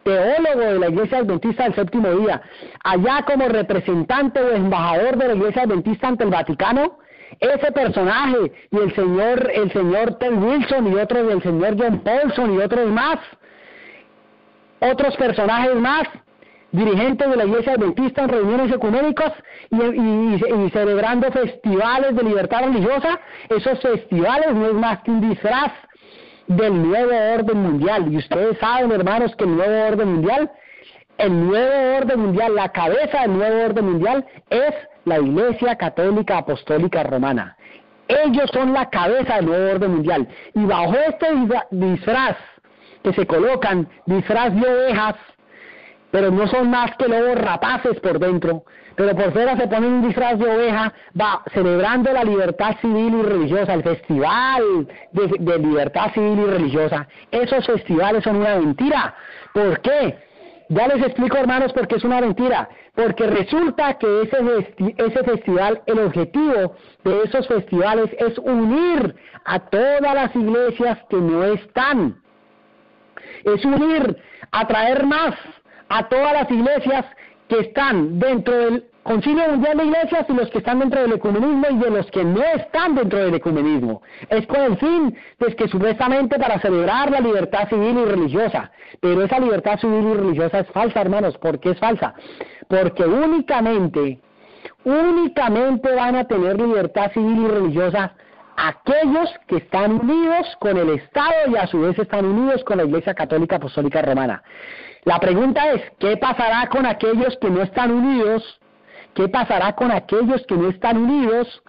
teólogo de la Iglesia Adventista del Séptimo Día, allá como representante o embajador de la Iglesia Adventista ante el Vaticano. Ese personaje y el señor Ted Wilson y otros, el señor John Paulson y otros más, otros personajes más, dirigentes de la Iglesia Adventista en reuniones ecuménicas y celebrando festivales de libertad religiosa. Esos festivales no es más que un disfraz del nuevo orden mundial. Y ustedes saben, hermanos, que el nuevo orden mundial, la cabeza del nuevo orden mundial es la Iglesia Católica Apostólica Romana. Ellos son la cabeza del nuevo orden mundial. Y bajo este disfraz que se colocan, disfraz de ovejas, pero no son más que lobos rapaces por dentro, pero por fuera se ponen un disfraz de oveja, va celebrando la libertad civil y religiosa, el festival de libertad civil y religiosa. Esos festivales son una mentira. ¿Por qué? Ya les explico, hermanos, por qué es una mentira. Porque resulta que ese festival, el objetivo de esos festivales es unir a todas las iglesias que no están. Es unir, atraer más a todas las iglesias que están dentro del Concilio Mundial de Iglesias y los que están dentro del ecumenismo y de los que no están dentro del ecumenismo. Es con el fin, pues, que supuestamente para celebrar la libertad civil y religiosa. Pero esa libertad civil y religiosa es falsa, hermanos. ¿Por qué es falsa? Porque únicamente van a tener libertad civil y religiosa aquellos que están unidos con el Estado y a su vez están unidos con la Iglesia Católica Apostólica Romana. La pregunta es, ¿qué pasará con aquellos que no están unidos? ¿Qué pasará con aquellos que no están unidos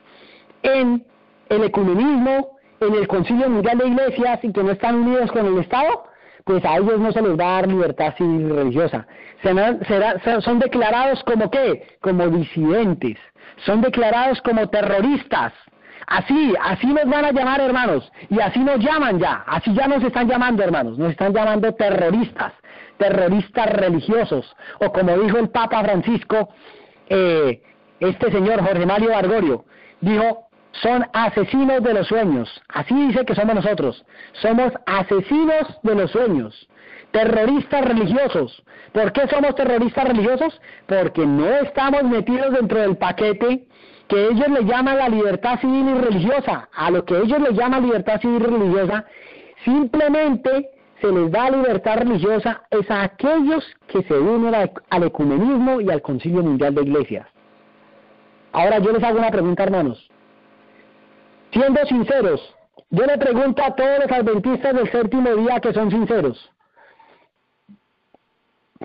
en el ecumenismo, en el Concilio Mundial de Iglesias y que no están unidos con el Estado? Pues a ellos no se les va a dar libertad civil y religiosa. Son declarados como ¿qué? Como disidentes. Son declarados como terroristas. Así nos van a llamar, hermanos, y así nos llaman ya, así ya nos están llamando, hermanos, nos están llamando terroristas religiosos, o como dijo el Papa Francisco, este señor Jorge Mario Bergoglio, dijo, son asesinos de los sueños. Así dice que somos nosotros, somos asesinos de los sueños, terroristas religiosos. ¿Por qué somos terroristas religiosos? Porque no estamos metidos dentro del paquete que ellos le llaman la libertad civil y religiosa. A lo que ellos le llaman libertad civil y religiosa, simplemente se les da libertad religiosa es a aquellos que se unen al ecumenismo y al Concilio Mundial de Iglesias. Ahora yo les hago una pregunta, hermanos. Siendo sinceros, yo le pregunto a todos los adventistas del séptimo día que son sinceros.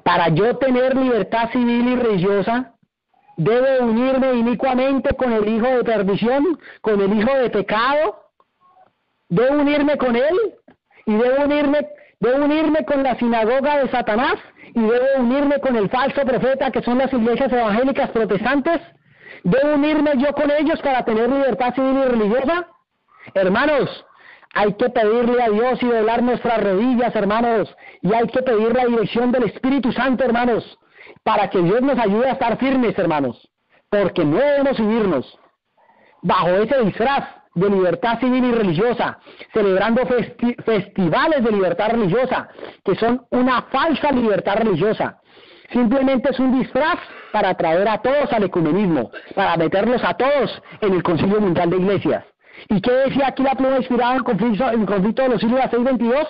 Para yo tener libertad civil y religiosa, ¿debo unirme inicuamente con el hijo de perdición, con el hijo de pecado? ¿Debo unirme con él? ¿Y debo unirme con la sinagoga de Satanás? ¿Y debo unirme con el falso profeta que son las iglesias evangélicas protestantes? ¿Debo unirme yo con ellos para tener libertad civil y religiosa? Hermanos, hay que pedirle a Dios y doblar nuestras rodillas, hermanos, y hay que pedir la dirección del Espíritu Santo, hermanos, para que Dios nos ayude a estar firmes, hermanos, porque no debemos unirnos bajo ese disfraz de libertad civil y religiosa, celebrando festivales de libertad religiosa, que son una falsa libertad religiosa. Simplemente es un disfraz para atraer a todos al ecumenismo, para meterlos a todos en el Concilio Mundial de Iglesias. ¿Y qué decía aquí la pluma inspirada en conflicto de los siglos 6:22?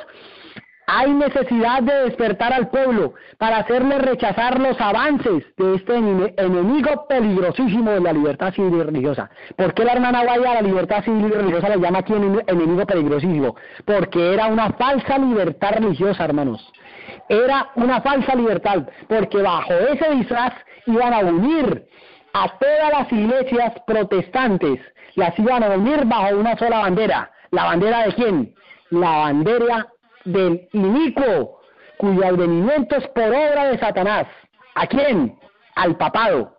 Hay necesidad de despertar al pueblo para hacerle rechazar los avances de este enemigo peligrosísimo de la libertad civil y religiosa. ¿Por qué la hermana Guaya a la libertad civil y religiosa la llama aquí enemigo peligrosísimo? Porque era una falsa libertad religiosa, hermanos. era una falsa libertad, porque bajo ese disfraz iban a unir a todas las iglesias protestantes, las iban a unir bajo una sola bandera. ¿La bandera de quién? La bandera del inicuo, cuyo advenimiento es por obra de Satanás. ¿A quién? Al papado.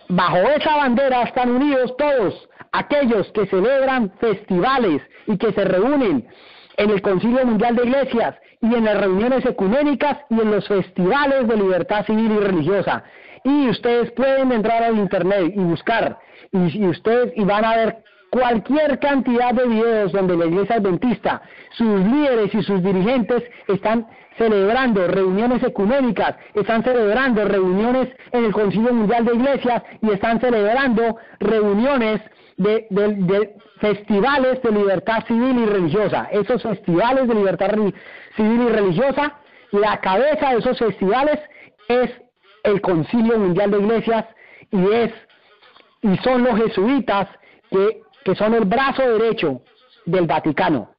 Bajo esa bandera están unidos todos aquellos que celebran festivales y que se reúnen en el Concilio Mundial de Iglesias y en las reuniones ecuménicas y en los festivales de libertad civil y religiosa. Y ustedes pueden entrar al internet y buscar, y van a ver cualquier cantidad de videos donde la Iglesia Adventista, sus líderes y sus dirigentes están celebrando reuniones ecuménicas, están celebrando reuniones en el Concilio Mundial de Iglesias y están celebrando reuniones de festivales de libertad civil y religiosa. Esos festivales de libertad civil y religiosa, la cabeza de esos festivales es el Concilio Mundial de Iglesias y son los jesuitas que son el brazo derecho del Vaticano,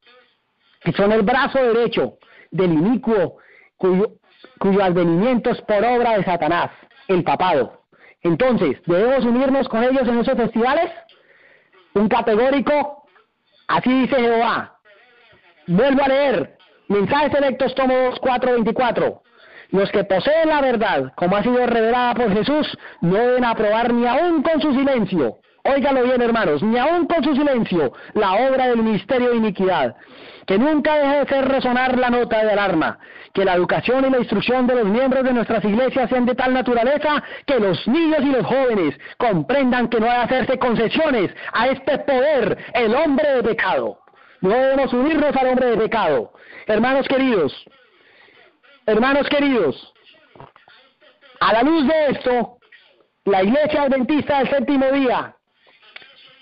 que son el brazo derecho del inicuo cuyo advenimiento es por obra de Satanás, el papado. Entonces, ¿debemos unirnos con ellos en esos festivales? Un categórico, así dice Jehová. Vuelvo a leer, Mensajes Selectos, tomo 2, 4, 24. Los que poseen la verdad, como ha sido revelada por Jesús, no deben aprobar ni aún con su silencio. Óigalo bien, hermanos, ni aún con su silencio, la obra del ministerio de iniquidad. Que nunca deje de hacer resonar la nota de alarma. Que la educación y la instrucción de los miembros de nuestras iglesias sean de tal naturaleza que los niños y los jóvenes comprendan que no ha de hacerse concesiones a este poder, el hombre de pecado. No debemos unirnos al hombre de pecado. Hermanos queridos, a la luz de esto, la Iglesia Adventista del Séptimo Día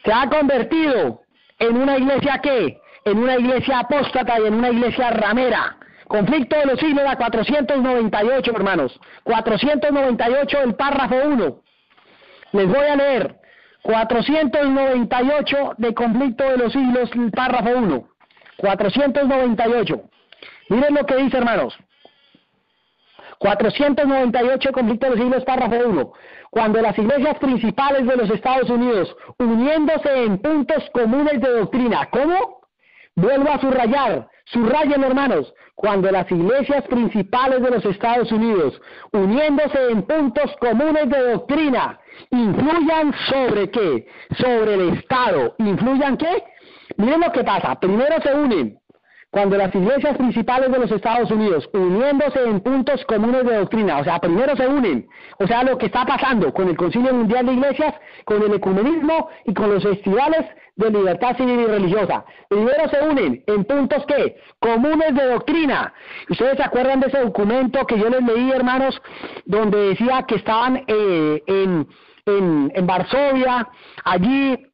se ha convertido en una iglesia ¿qué? En una iglesia apóstata y en una iglesia ramera. Conflicto de los siglos a 498, hermanos. 498, el párrafo 1. Les voy a leer. 498 de Conflicto de los siglos, el párrafo 1. 498. Miren lo que dice, hermanos. 498, Conflicto de los siglos, párrafo 1. Cuando las iglesias principales de los Estados Unidos, uniéndose en puntos comunes de doctrina, ¿cómo? Vuelvo a subrayar, subrayen, hermanos, cuando las iglesias principales de los Estados Unidos, uniéndose en puntos comunes de doctrina, influyan sobre ¿qué? Sobre el Estado. ¿Influyan qué? Miren lo que pasa, primero se unen. Cuando las iglesias principales de los Estados Unidos, uniéndose en puntos comunes de doctrina, o sea, primero se unen, o sea, lo que está pasando con el Concilio Mundial de Iglesias, con el ecumenismo y con los festivales de libertad civil y religiosa. Primero se unen en puntos, ¿qué? Comunes de doctrina. ¿Ustedes se acuerdan de ese documento que yo les leí, hermanos, donde decía que estaban en Varsovia, allí...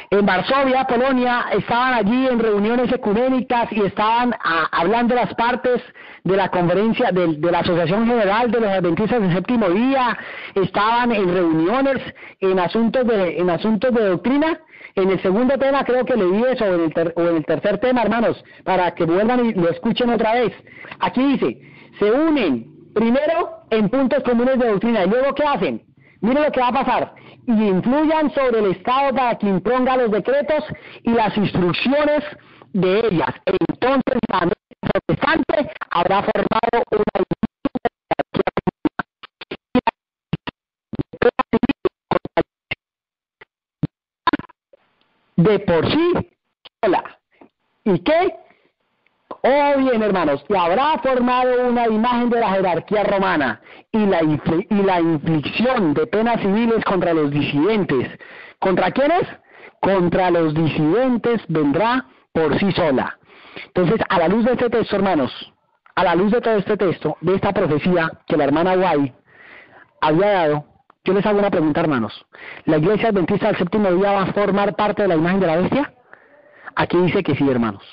En Varsovia, Polonia, estaban allí en reuniones ecuménicas y estaban hablando las partes de la conferencia de la Asociación General de los Adventistas del Séptimo Día, estaban en reuniones en asuntos de doctrina. En el segundo tema creo que leí eso, o en el tercer tema, hermanos, para que vuelvan y lo escuchen otra vez. Aquí dice, se unen primero en puntos comunes de doctrina y luego ¿qué hacen? Miren lo que va a pasar. Y influyan sobre el Estado para que imponga los decretos y las instrucciones de ellas. Entonces la América protestante habrá formado una de por sí sola. ¿Y qué? Oh, bien, hermanos, y habrá formado una imagen de la jerarquía romana y la inflicción de penas civiles contra los disidentes. ¿Contra quiénes? Contra los disidentes vendrá por sí sola. Entonces, a la luz de este texto, hermanos, a la luz de todo este texto, de esta profecía que la hermana White había dado, yo les hago una pregunta, hermanos. ¿La Iglesia Adventista del Séptimo Día va a formar parte de la imagen de la bestia? Aquí dice que sí, hermanos.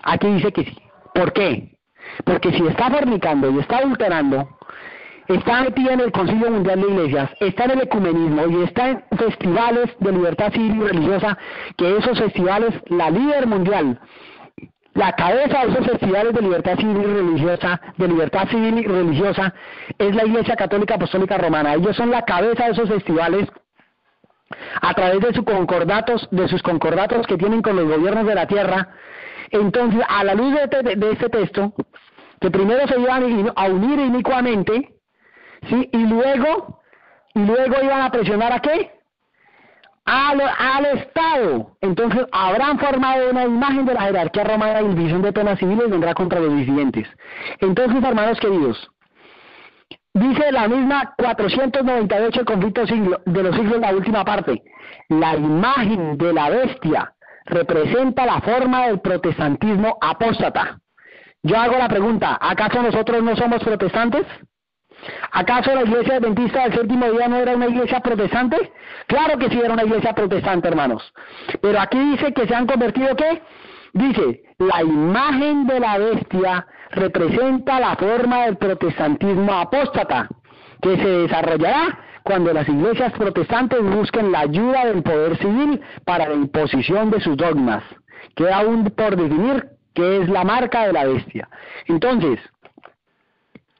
Aquí dice que sí. ¿Por qué? Porque si está fornicando y está adulterando, está metida en el Concilio Mundial de Iglesias, está en el ecumenismo y está en festivales de libertad civil y religiosa, que esos festivales, la líder mundial, La cabeza de esos festivales de libertad civil y religiosa, es la Iglesia Católica Apostólica Romana. Ellos son la cabeza de esos festivales a través de sus concordatos que tienen con los gobiernos de la tierra. Entonces, a la luz de este texto, que primero se iban a unir inicuamente, ¿sí? y luego iban a presionar ¿a qué? Al Estado. Entonces habrán formado una imagen de la jerarquía romana y división de penas civiles vendrá contra los disidentes. Entonces, hermanos queridos, dice la misma 498 el conflicto de los siglos, la última parte: la imagen de la bestia representa la forma del protestantismo apóstata. Yo hago la pregunta: ¿acaso nosotros no somos protestantes? ¿Acaso la iglesia adventista del séptimo día no era una iglesia protestante? Claro que sí era una iglesia protestante, hermanos. Pero aquí dice que se han convertido, ¿qué? Dice, la imagen de la bestia representa la forma del protestantismo apóstata, que se desarrollará cuando las iglesias protestantes busquen la ayuda del poder civil para la imposición de sus dogmas. Queda aún por definir qué es la marca de la bestia. Entonces,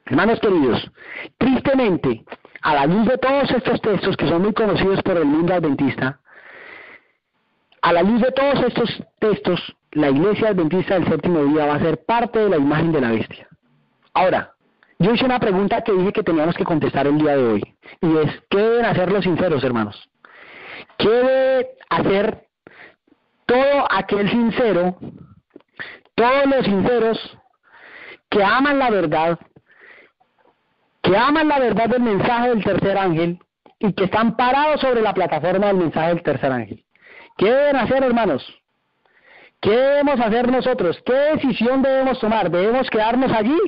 hermanos queridos, tristemente, a la luz de todos estos textos que son muy conocidos por el mundo adventista, a la luz de todos estos textos, la iglesia adventista del séptimo día va a ser parte de la imagen de la bestia. Ahora, yo hice una pregunta que dije que teníamos que contestar el día de hoy, y es, ¿qué deben hacer los sinceros, hermanos? ¿Qué debe hacer todo aquel sincero, todos los sinceros que aman la verdad del mensaje del tercer ángel y que están parados sobre la plataforma del mensaje del tercer ángel? ¿Qué deben hacer, hermanos? ¿Qué debemos hacer nosotros? ¿Qué decisión debemos tomar? ¿Debemos quedarnos allí?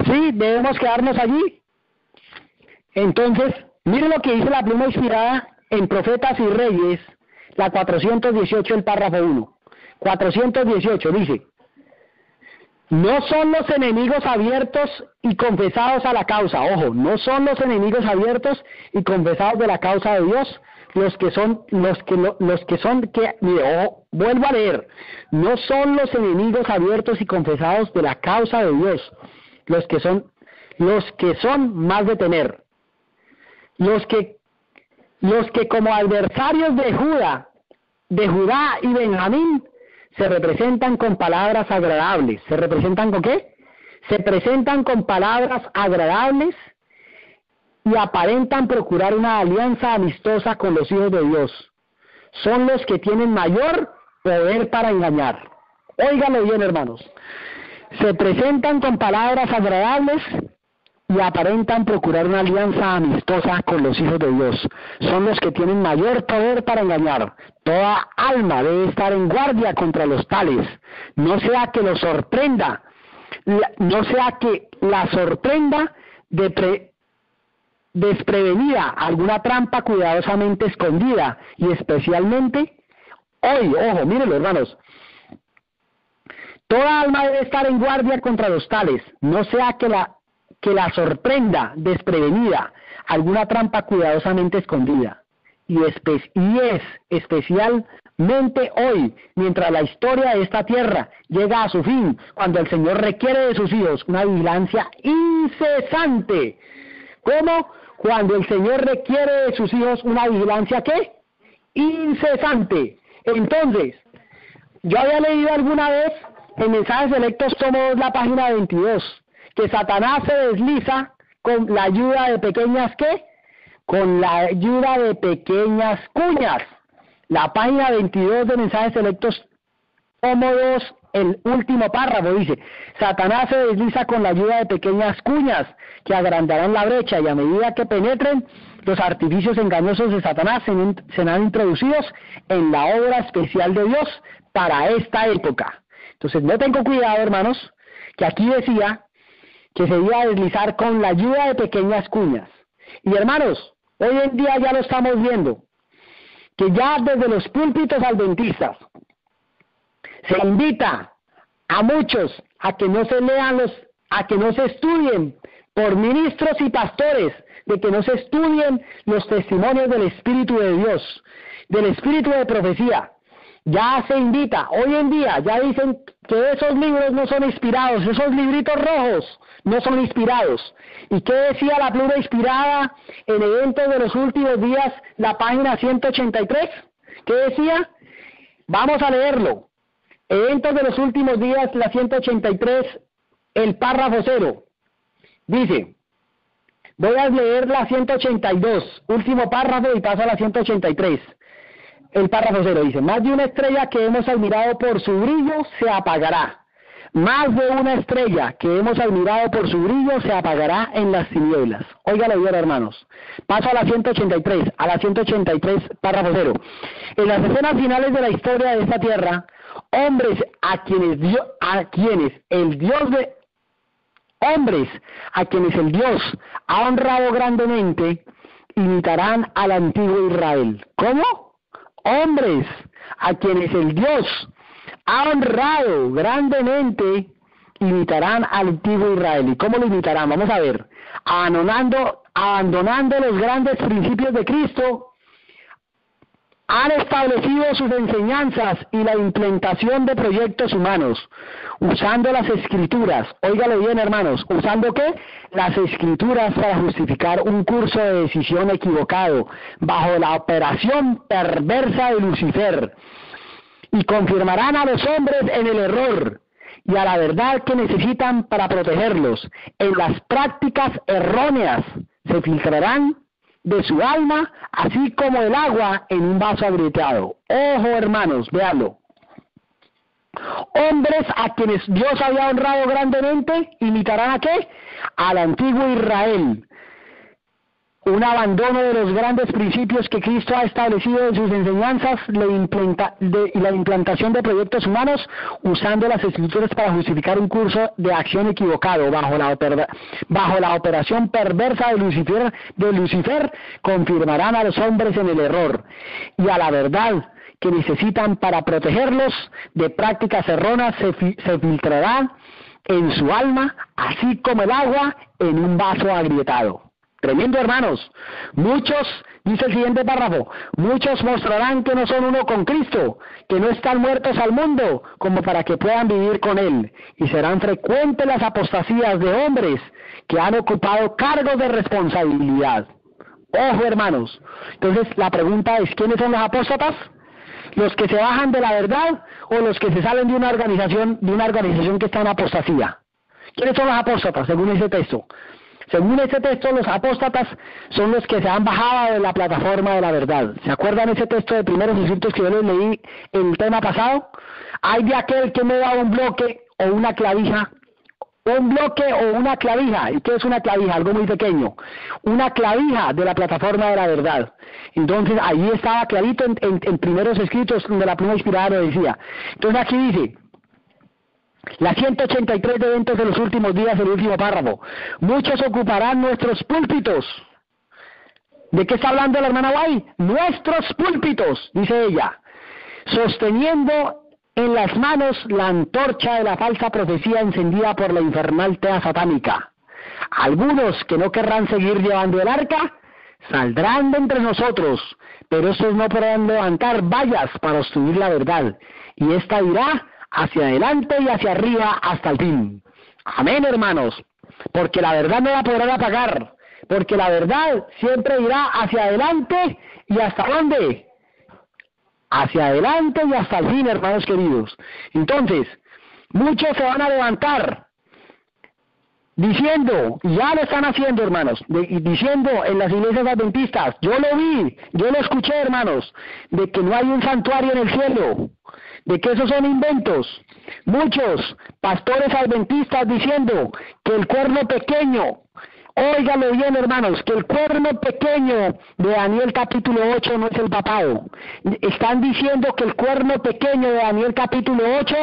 Sí, debemos quedarnos allí. Entonces, miren lo que dice la pluma inspirada en Profetas y Reyes, la 418, el párrafo 1. 418 dice: no son los enemigos abiertos y confesados a la causa, ojo, no son los enemigos abiertos y confesados de la causa de Dios vuelvo a leer, no son los enemigos abiertos y confesados de la causa de Dios, los que son más de temer, los que como adversarios de Judá y Benjamín, se representan con palabras agradables. ¿Se representan con qué? Se presentan con palabras agradables y aparentan procurar una alianza amistosa con los hijos de Dios. Son los que tienen mayor poder para engañar. Óiganlo bien, hermanos. Se presentan con palabras agradables y aparentan procurar una alianza amistosa con los hijos de Dios. Son los que tienen mayor poder para engañar. Toda alma debe estar en guardia contra los tales, no sea que los sorprenda, la sorprenda desprevenida alguna trampa cuidadosamente escondida, y especialmente hoy, ojo, mírenlo, hermanos, toda alma debe estar en guardia contra los tales, no sea que la sorprenda desprevenida alguna trampa cuidadosamente escondida, y es especialmente hoy, mientras la historia de esta tierra llega a su fin, cuando el Señor requiere de sus hijos una vigilancia incesante. ¿Cómo? Cuando el Señor requiere de sus hijos una vigilancia, ¿qué? Incesante. Entonces, yo había leído alguna vez en Mensajes Selectos, tomo 2, la página 22, que Satanás se desliza con la ayuda de pequeñas, ¿qué? Con la ayuda de pequeñas cuñas. La página 22 de Mensajes Selectos, tomo 2, el último párrafo, dice: Satanás se desliza con la ayuda de pequeñas cuñas que agrandarán la brecha, y a medida que penetren, los artificios engañosos de Satanás serán introducidos en la obra especial de Dios para esta época. Entonces, no tengo cuidado, hermanos, que aquí decía que se iba a deslizar con la ayuda de pequeñas cuñas. Y hermanos, hoy en día ya lo estamos viendo, que ya desde los púlpitos adventistas se invita a muchos a que no se a que no se estudien por ministros y pastores, de que no se estudien los testimonios del Espíritu de Dios, del Espíritu de profecía, Ya se invita, hoy en día ya dicen que esos libros no son inspirados, esos libritos rojos no son inspirados. ¿Y qué decía la pluma inspirada en Eventos de los Últimos Días, la página 183? ¿Qué decía? Vamos a leerlo. Eventos de los Últimos Días, la 183, el párrafo 0. Dice, voy a leer la 182, último párrafo, y paso a la 183. El párrafo 0 dice, más de una estrella que hemos admirado por su brillo se apagará. Más de una estrella que hemos admirado por su brillo se apagará en las tinieblas. Óigalo bien, hermanos. Paso a la 183, párrafo 0. En las escenas finales de la historia de esta tierra, hombres a quienes el Dios ha honrado grandemente, imitarán al antiguo Israel. ¿Cómo? Hombres a quienes el Dios ha honrado grandemente, imitarán al antiguo Israel. ¿Y cómo lo imitarán? Vamos a ver. Abandonando los grandes principios de Cristo, han establecido sus enseñanzas y la implementación de proyectos humanos, usando las Escrituras. Óigalo bien, hermanos. ¿Usando qué? Las Escrituras para justificar un curso de decisión equivocado, bajo la operación perversa de Lucifer. Y confirmarán a los hombres en el error y a la verdad que necesitan para protegerlos. En las prácticas erróneas se filtrarán de su alma, así como el agua en un vaso agrietado. Ojo, hermanos, véanlo. Hombres a quienes Dios había honrado grandemente, imitarán ¿a qué? Al antiguo Israel. Un abandono de los grandes principios que Cristo ha establecido en sus enseñanzas y la implantación de proyectos humanos, usando las Escrituras para justificar un curso de acción equivocado bajo la operación perversa de Lucifer, confirmarán a los hombres en el error y a la verdad que necesitan para protegerlos de prácticas erróneas se filtrarán en su alma, así como el agua en un vaso agrietado. Tremendo, hermanos. Muchos, dice el siguiente párrafo, muchos mostrarán que no son uno con Cristo, que no están muertos al mundo, como para que puedan vivir con Él. Y serán frecuentes las apostasías de hombres que han ocupado cargos de responsabilidad. Ojo, hermanos. Entonces, la pregunta es, ¿quiénes son los apóstatas? ¿Los que se bajan de la verdad o los que se salen de una organización que está en apostasía? ¿Quiénes son los apóstatas, según ese texto? Según este texto, los apóstatas son los que se han bajado de la plataforma de la verdad. ¿Se acuerdan ese texto de primeros escritos que yo les leí en el tema pasado? Hay de aquel que me da un bloque o una clavija. Un bloque o una clavija. ¿Y qué es una clavija? Algo muy pequeño. Una clavija de la plataforma de la verdad. Entonces, ahí estaba clarito en primeros escritos donde la pluma inspirada lo decía. Entonces, aquí dice... La 183 de Eventos de los Últimos Días, el último párrafo. Muchos ocuparán nuestros púlpitos. ¿De qué está hablando la hermana Guay? Nuestros púlpitos, dice ella, sosteniendo en las manos la antorcha de la falsa profecía encendida por la infernal tea satánica. Algunos que no querrán seguir llevando el arca, saldrán de entre nosotros, pero estos no podrán levantar vallas para obstruir la verdad, y esta irá hacia adelante y hacia arriba hasta el fin. Amén, hermanos, porque la verdad no la podrán apagar, porque la verdad siempre irá hacia adelante y hasta ¿dónde? Hacia adelante y hasta el fin, hermanos queridos. Entonces, muchos se van a levantar diciendo, ya lo están haciendo, hermanos, diciendo en las iglesias adventistas, yo lo vi, yo lo escuché, hermanos, de que no hay un santuario en el cielo, de que esos son inventos. Muchos pastores adventistas diciendo que el cuerno pequeño, óigalo bien, hermanos, que el cuerno pequeño de Daniel capítulo 8 no es el papado. Están diciendo que el cuerno pequeño de Daniel capítulo 8,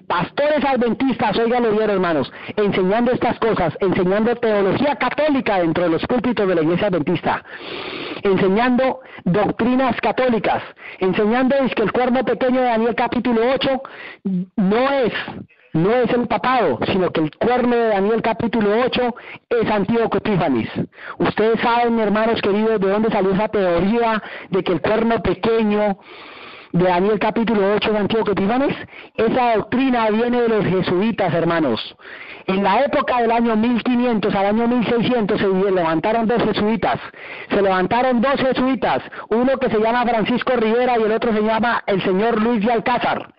pastores adventistas, óigalo bien, hermanos, enseñando estas cosas, enseñando teología católica dentro de los púlpitos de la iglesia adventista, enseñando doctrinas católicas, enseñando que el cuerno pequeño de Daniel capítulo 8 no es el papado, sino que el cuerno de Daniel capítulo 8 es Antíoco Epífanes. Ustedes saben, hermanos queridos, de dónde salió esa teoría de que el cuerno pequeño de Daniel capítulo 8 de Antíoco Epífanes, esa doctrina viene de los jesuitas, hermanos. En la época del año 1500 al año 1600 se levantaron dos jesuitas. Se levantaron dos jesuitas, uno que se llama Francisco Rivera y el otro se llama el señor Luis de Alcázar.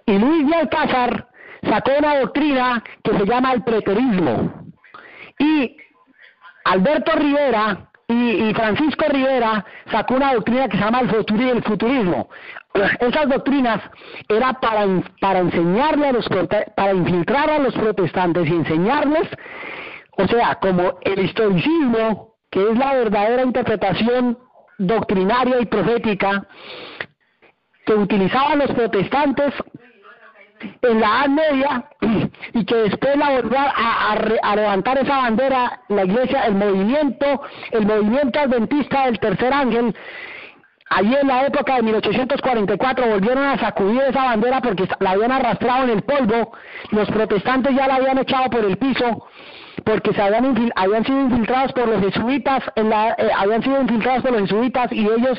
Y Luis de Alcázar sacó una doctrina que se llama el preterismo. Y Alberto Rivera y Francisco Rivera sacó una doctrina que se llama el futurismo. Esas doctrinas era para enseñarle para infiltrar a los protestantes y enseñarles, o sea, como el historicismo, que es la verdadera interpretación doctrinaria y profética que utilizaban los protestantes en la Edad Media, y que después la volvió a levantar esa bandera, la iglesia, el movimiento adventista del tercer ángel. Allí en la época de 1844 volvieron a sacudir esa bandera porque la habían arrastrado en el polvo, los protestantes ya la habían echado por el piso, porque habían sido infiltrados por los jesuitas, y ellos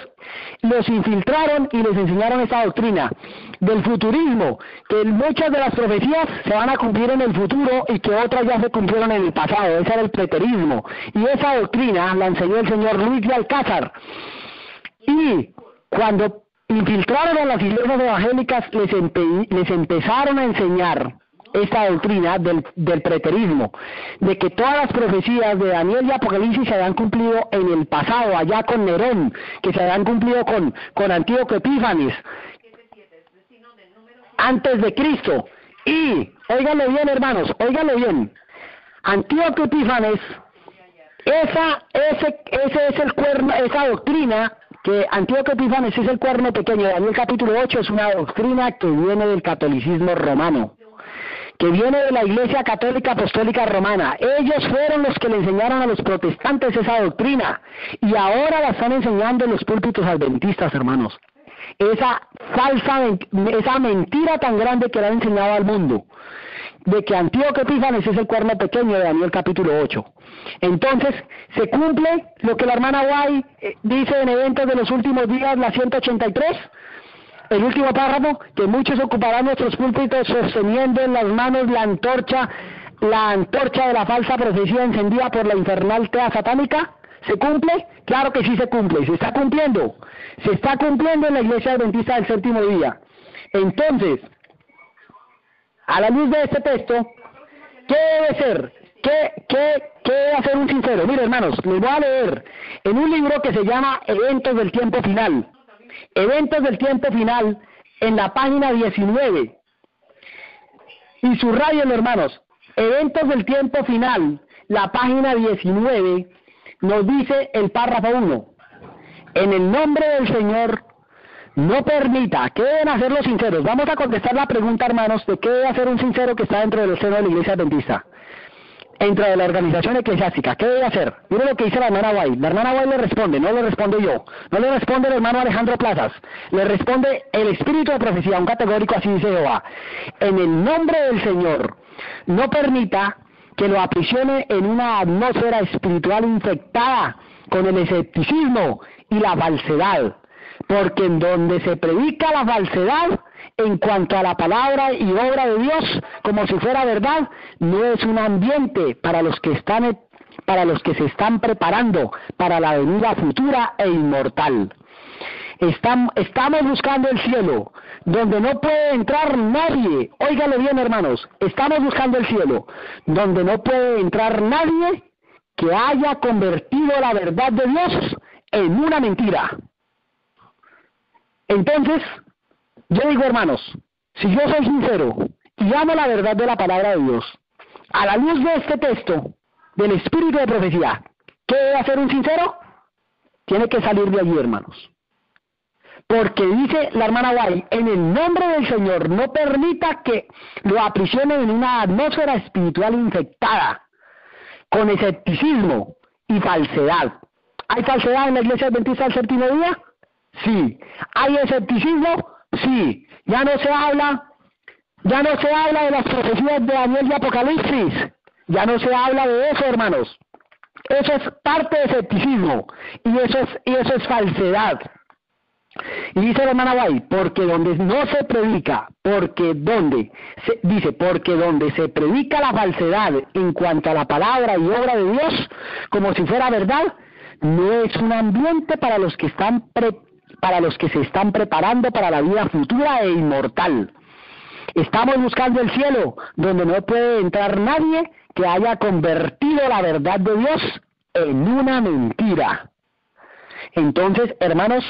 los infiltraron y les enseñaron esa doctrina del futurismo, que muchas de las profecías se van a cumplir en el futuro y que otras ya se cumplieron en el pasado. Ese era el preterismo, y esa doctrina la enseñó el señor Luis de Alcázar. Y cuando infiltraron a las iglesias evangélicas, les empezaron a enseñar esta doctrina del preterismo, de que todas las profecías de Daniel y Apocalipsis se habían cumplido en el pasado, allá con Nerón, que se habían cumplido con Antíoco Epífanes, antes de Cristo. Y, óiganlo bien, hermanos, óiganlo bien, Antíoco Epífanes, ese es el cuerno, esa doctrina, que Antíoco Epífanes es el cuerno pequeño de Daniel capítulo 8, es una doctrina que viene del catolicismo romano, que viene de la Iglesia Católica Apostólica Romana. Ellos fueron los que le enseñaron a los protestantes esa doctrina, y ahora la están enseñando en los púlpitos adventistas, hermanos. Esa mentira tan grande que le han enseñado al mundo, de que Antíoco Epífanes es el cuerno pequeño de Daniel capítulo 8. Entonces, se cumple lo que la hermana White dice en Eventos de los Últimos Días, la 183, el último párrafo, que muchos ocuparán nuestros púlpitos sosteniendo en las manos la antorcha de la falsa profecía encendida por la infernal tea satánica. ¿Se cumple? Claro que sí se cumple, se está cumpliendo en la Iglesia Adventista del Séptimo Día. Entonces, a la luz de este texto, ¿qué debe ser? ¿Qué debe hacer un sincero? Mire, hermanos, les voy a leer en un libro que se llama Eventos del Tiempo Final. Eventos del Tiempo Final, en la página 19. Y subrayen, hermanos, Eventos del Tiempo Final, la página 19, nos dice el párrafo 1. En el nombre del Señor, no permita. ¿Qué deben hacer los sinceros? Vamos a contestar la pregunta, hermanos, de qué debe hacer un sincero que está dentro del seno de la Iglesia Adventista, dentro de la organización eclesiástica. ¿Qué debe hacer? Mire lo que dice la hermana White. La hermana White le responde, no le respondo yo, no le responde el hermano Alejandro Plazas, le responde el espíritu de profecía, un categórico, así dice Jehová. En el nombre del Señor, no permita que lo aprisione en una atmósfera espiritual infectada con el escepticismo y la falsedad, porque en donde se predica la falsedad en cuanto a la palabra y obra de Dios como si fuera verdad, no es un ambiente para los que se están preparando para la venida futura e inmortal. Estamos buscando el cielo, donde no puede entrar nadie. Óigalo bien, hermanos, estamos buscando el cielo, donde no puede entrar nadie que haya convertido la verdad de Dios en una mentira. Entonces, yo digo, hermanos, si yo soy sincero y amo la verdad de la palabra de Dios, a la luz de este texto, del espíritu de profecía, ¿qué debe hacer un sincero? Tiene que salir de allí, hermanos. Porque dice la hermana White, en el nombre del Señor, no permita que lo aprisionen en una atmósfera espiritual infectada, con escepticismo y falsedad. ¿Hay falsedad en la Iglesia Adventista del Séptimo Día? Sí. ¿Hay escepticismo? Sí. Ya no se habla de las profecías de Daniel y Apocalipsis. Ya no se habla de eso, hermanos. Eso es parte de escepticismo y eso es falsedad. Y dice la hermana White, porque donde no se predica, porque donde se predica la falsedad en cuanto a la palabra y obra de Dios, como si fuera verdad, no es un ambiente para los que se están preparando para la vida futura e inmortal. Estamos buscando el cielo, donde no puede entrar nadie que haya convertido la verdad de Dios en una mentira. Entonces, hermanos,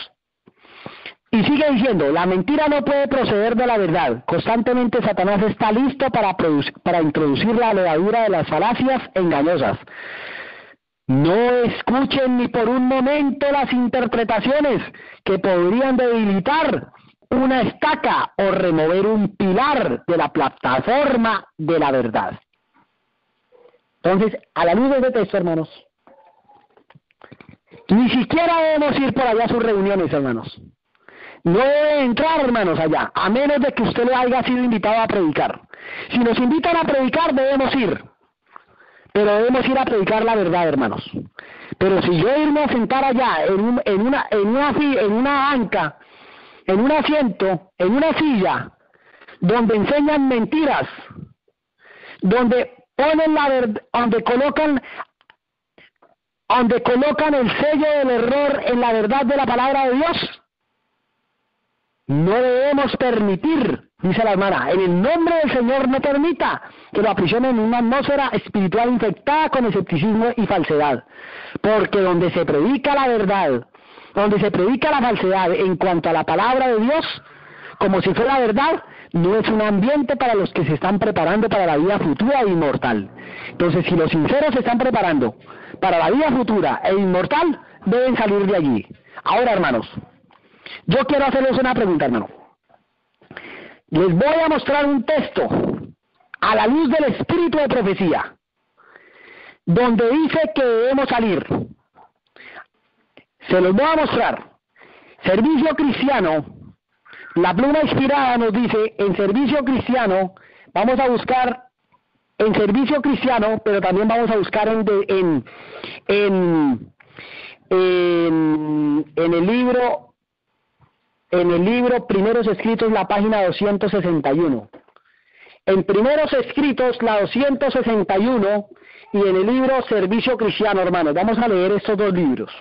y sigue diciendo, la mentira no puede proceder de la verdad. Constantemente Satanás está listo para introducir la levadura de las falacias engañosas. No escuchen ni por un momento las interpretaciones que podrían debilitar una estaca o remover un pilar de la plataforma de la verdad. Entonces, a la luz de este texto, hermanos, ni siquiera debemos ir por allá a sus reuniones, hermanos. No debe entrar, hermanos, allá, a menos de que usted lo haya sido invitado a predicar. Si nos invitan a predicar, debemos ir. Pero debemos ir a predicar la verdad, hermanos. Pero si yo irme a sentar allá, en una banca, en un asiento, en una silla, donde enseñan mentiras, donde ponen la verdad, donde colocan el sello del error en la verdad de la palabra de Dios, no debemos permitir, dice la hermana, en el nombre del Señor no permita que lo aprisionen en una atmósfera espiritual infectada con escepticismo y falsedad. Porque donde se predica la verdad, donde se predica la falsedad en cuanto a la palabra de Dios, como si fuera verdad, no es un ambiente para los que se están preparando para la vida futura e inmortal. Entonces, si los sinceros se están preparando para la vida futura e inmortal, deben salir de allí. Ahora, hermanos, yo quiero hacerles una pregunta, hermano. Les voy a mostrar un texto a la luz del espíritu de profecía, donde dice que debemos salir. Se los voy a mostrar. Servicio cristiano, la pluma inspirada nos dice, en servicio cristiano, vamos a buscar en servicio cristiano, pero también vamos a buscar en el libro Primeros Escritos, la página 261. En Primeros Escritos, la 261, y en el libro Servicio Cristiano, hermanos. Vamos a leer estos dos libros.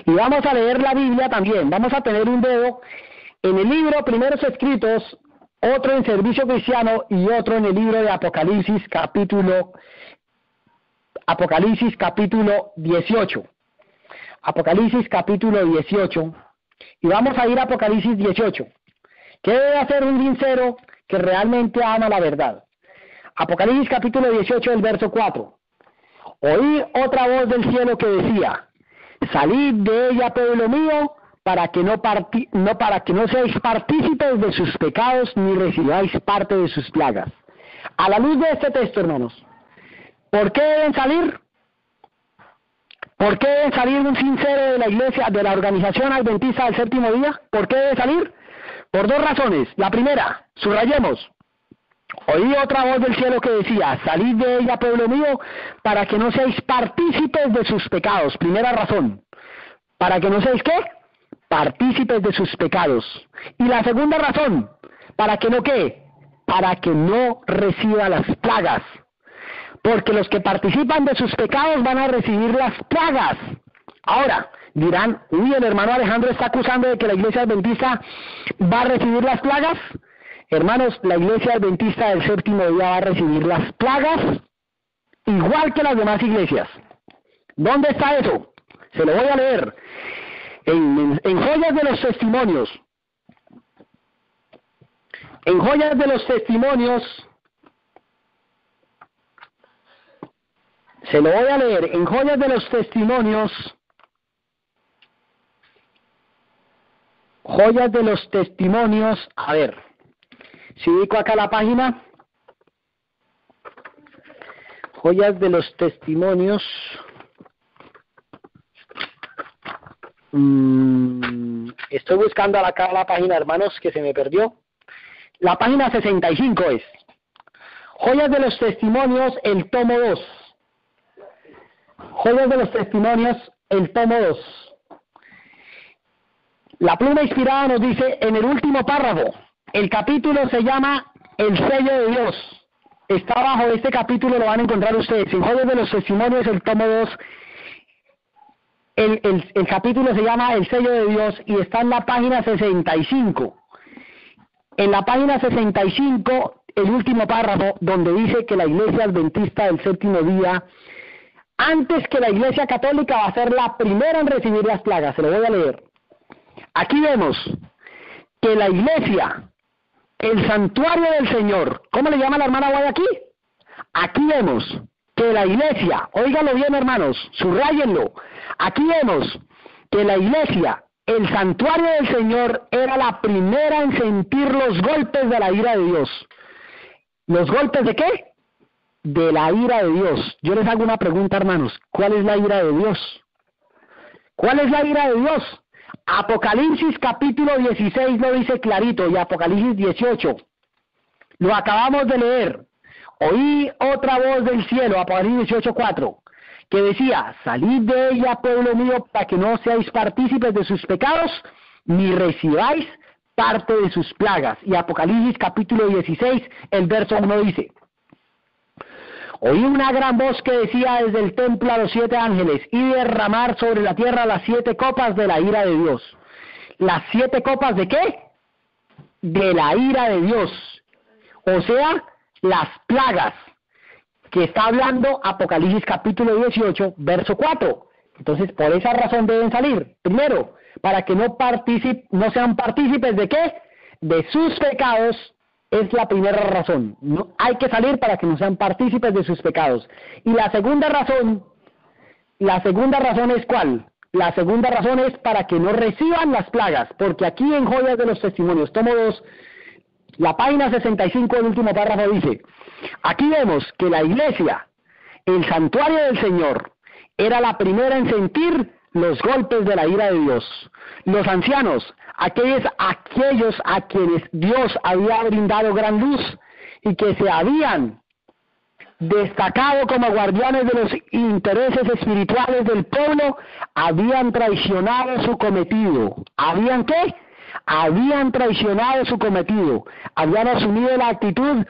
Y vamos a leer la Biblia también. Vamos a tener un dedo en el libro Primeros Escritos, otro en Servicio Cristiano y otro en el libro de Apocalipsis, capítulo 18. Apocalipsis capítulo 18. Y vamos a ir a Apocalipsis 18. ¿Qué debe hacer un sincero que realmente ama la verdad? Apocalipsis capítulo 18, el verso 4. Oí otra voz del cielo que decía: salid de ella, pueblo mío, para que no seáis partícipes de sus pecados, ni recibáis parte de sus plagas. A la luz de este texto, hermanos, ¿por qué deben salir? ¿Por qué debe salir un sincero de la iglesia, de la organización adventista del séptimo día? ¿Por qué debe salir? Por dos razones. La primera, subrayemos: oí otra voz del cielo que decía: salid de ella, pueblo mío, para que no seáis partícipes de sus pecados. Primera razón. ¿Para que no seáis qué? Partícipes de sus pecados. Y la segunda razón, ¿para que no qué? Para que no reciba las plagas. Porque los que participan de sus pecados van a recibir las plagas. Ahora, dirán: uy, el hermano Alejandro está acusando de que la iglesia adventista va a recibir las plagas. Hermanos, la iglesia adventista del séptimo día va a recibir las plagas igual que las demás iglesias. ¿Dónde está eso? Se lo voy a leer. En Joyas de los Testimonios. En Joyas de los Testimonios. Se lo voy a leer. En Joyas de los Testimonios. Joyas de los Testimonios. A ver. Si ubico acá la página. Joyas de los Testimonios. Estoy buscando acá la página, hermanos, que se me perdió. La página 65 es Joyas de los Testimonios, el tomo 2. Joyas de los Testimonios, el tomo 2. La pluma inspirada nos dice en el último párrafo, el capítulo se llama El sello de Dios. Está abajo, este capítulo lo van a encontrar ustedes. En Joyas de los Testimonios, el tomo 2, el capítulo se llama El sello de Dios y está en la página 65. En la página 65, el último párrafo, donde dice que la Iglesia Adventista del Séptimo Día, antes que la Iglesia Católica, va a ser la primera en recibir las plagas. Se lo voy a leer. Aquí vemos que la Iglesia, el santuario del Señor, ¿cómo le llama la hermana Guay aquí? Aquí vemos que la Iglesia, óiganlo bien hermanos, subrayenlo, aquí vemos que la Iglesia, el santuario del Señor, era la primera en sentir los golpes de la ira de Dios. ¿Los golpes de qué? De la ira de Dios. Yo les hago una pregunta, hermanos. ¿Cuál es la ira de Dios? ¿Cuál es la ira de Dios? Apocalipsis capítulo 16 lo dice clarito, y Apocalipsis 18. Lo acabamos de leer. Oí otra voz del cielo, Apocalipsis 18:4, que decía, salid de ella, pueblo mío, para que no seáis partícipes de sus pecados, ni recibáis parte de sus plagas. Y Apocalipsis capítulo 16, el verso 1 dice, oí una gran voz que decía desde el templo a los 7 ángeles, y derramar sobre la tierra las 7 copas de la ira de Dios. ¿Las 7 copas de qué? De la ira de Dios. O sea, las plagas, que está hablando Apocalipsis capítulo 18, verso 4. Entonces, por esa razón deben salir. Primero, para que no sean partícipes de qué? De sus pecados. Es la primera razón. No, hay que salir para que no sean partícipes de sus pecados. Y la segunda razón es ¿cuál? La segunda razón es para que no reciban las plagas, porque aquí en Joyas de los Testimonios, tomo 2, la página 65, el último párrafo dice, aquí vemos que la Iglesia, el santuario del Señor, era la primera en sentir los golpes de la ira de Dios. Los ancianos, aquellos a quienes Dios había brindado gran luz y que se habían destacado como guardianes de los intereses espirituales del pueblo, habían traicionado su cometido. ¿Habían qué? Habían traicionado su cometido, habían asumido la actitud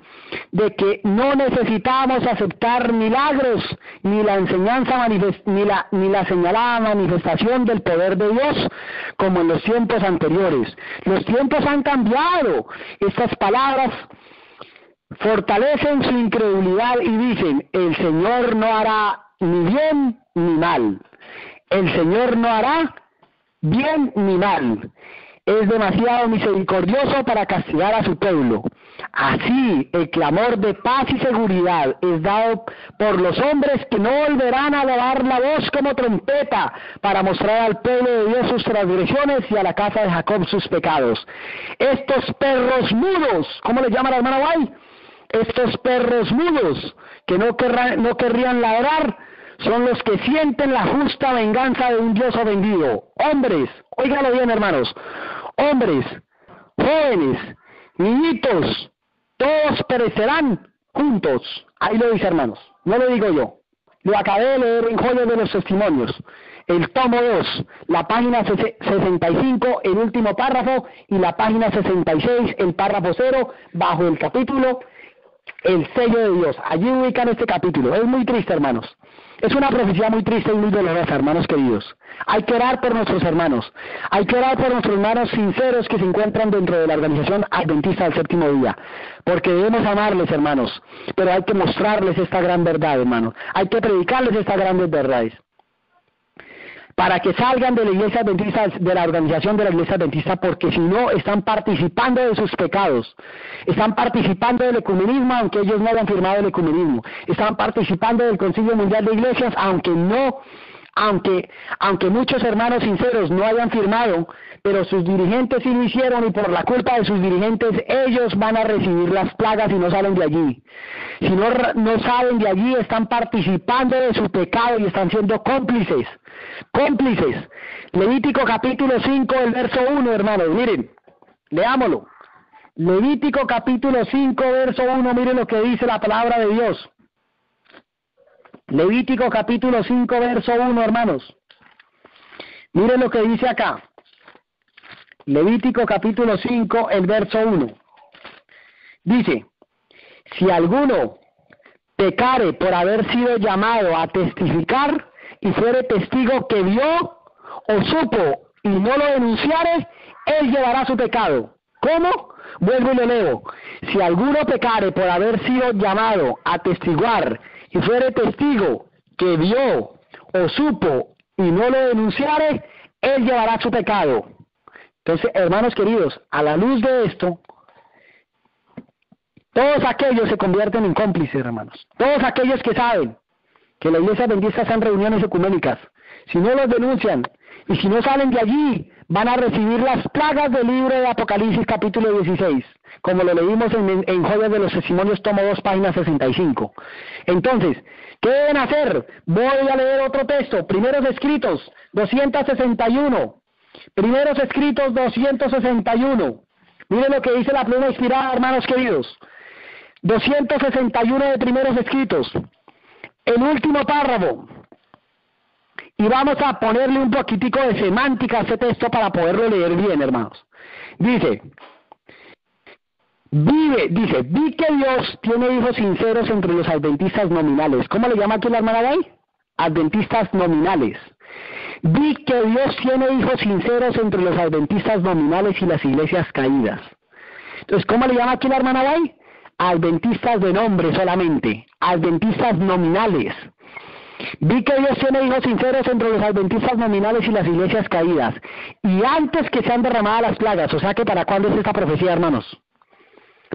de que no necesitábamos aceptar milagros, ni la enseñanza, ni la señalada manifestación del poder de Dios, como en los tiempos anteriores. Los tiempos han cambiado. Estas palabras fortalecen su incredulidad y dicen, el Señor no hará ni bien ni mal. El Señor no hará bien ni mal. Es demasiado misericordioso para castigar a su pueblo. Así, el clamor de paz y seguridad es dado por los hombres que no volverán a elevar la voz como trompeta para mostrar al pueblo de Dios sus transgresiones y a la casa de Jacob sus pecados. Estos perros mudos, ¿cómo les llama la hermana Guay? Estos perros mudos que no querrían ladrar, son los que sienten la justa venganza de un Dios ofendido. Hombres, óigalo bien hermanos, hombres, jóvenes, niñitos, todos perecerán juntos. Ahí lo dice hermanos, no lo digo yo. Lo acabé de leer en Joyas de los Testimonios, el tomo 2, la página 65, el último párrafo, y la página 66, el párrafo 0, bajo el capítulo El sello de Dios. Allí ubican este capítulo. Es muy triste, hermanos. Es una profecía muy triste y muy dolorosa, hermanos queridos. Hay que orar por nuestros hermanos. Hay que orar por nuestros hermanos sinceros que se encuentran dentro de la organización adventista del séptimo día. Porque debemos amarles, hermanos. Pero hay que mostrarles esta gran verdad, hermanos. Hay que predicarles estas grandes verdades. Para que salgan de la iglesia adventista, de la organización de la iglesia adventista, porque si no, están participando de sus pecados, están participando del ecumenismo, aunque ellos no hayan firmado el ecumenismo, están participando del Concilio Mundial de Iglesias, aunque muchos hermanos sinceros no hayan firmado, pero sus dirigentes sí lo hicieron, y por la culpa de sus dirigentes, ellos van a recibir las plagas y no salen de allí. Si no salen de allí, están participando de su pecado y están siendo cómplices. Levítico capítulo 5, el verso 1, hermanos, miren, leámoslo. Levítico capítulo 5, verso 1, miren lo que dice la palabra de Dios. Levítico capítulo 5, verso 1, hermanos. Miren lo que dice acá. Levítico capítulo 5, el verso 1. Dice, si alguno pecare por haber sido llamado a testificar y fuere testigo que vio o supo y no lo denunciare, él llevará su pecado. ¿Cómo? Vuelvo y lo leo. Si alguno pecare por haber sido llamado a testiguar y fuere testigo que vio o supo y no lo denunciare, él llevará su pecado. Entonces, hermanos queridos, a la luz de esto, todos aquellos se convierten en cómplices, hermanos. Todos aquellos que saben que la iglesia adventista está en reuniones ecuménicas, si no los denuncian y si no salen de allí, van a recibir las plagas del libro de Apocalipsis capítulo 16, como lo leímos en Joyas de los Testimonios, tomo 2, página 65. Entonces, ¿qué deben hacer? Voy a leer otro texto, Primeros Escritos 261. Primeros Escritos 261. Miren lo que dice la pluma inspirada, hermanos queridos. 261 de Primeros Escritos. El último párrafo. Y vamos a ponerle un poquitico de semántica a este texto para poderlo leer bien, hermanos. Dice, vi que Dios tiene hijos sinceros entre los adventistas nominales. ¿Cómo le llama aquí la hermana Day? Adventistas nominales. Vi que Dios tiene hijos sinceros entre los adventistas nominales y las iglesias caídas. Entonces, ¿cómo le llama aquí la hermana Day? Adventistas de nombre solamente, adventistas nominales. Vi que Dios tiene hijos sinceros entre los adventistas nominales y las iglesias caídas. Y antes que sean derramadas las plagas, o sea que ¿para cuándo es esta profecía, hermanos?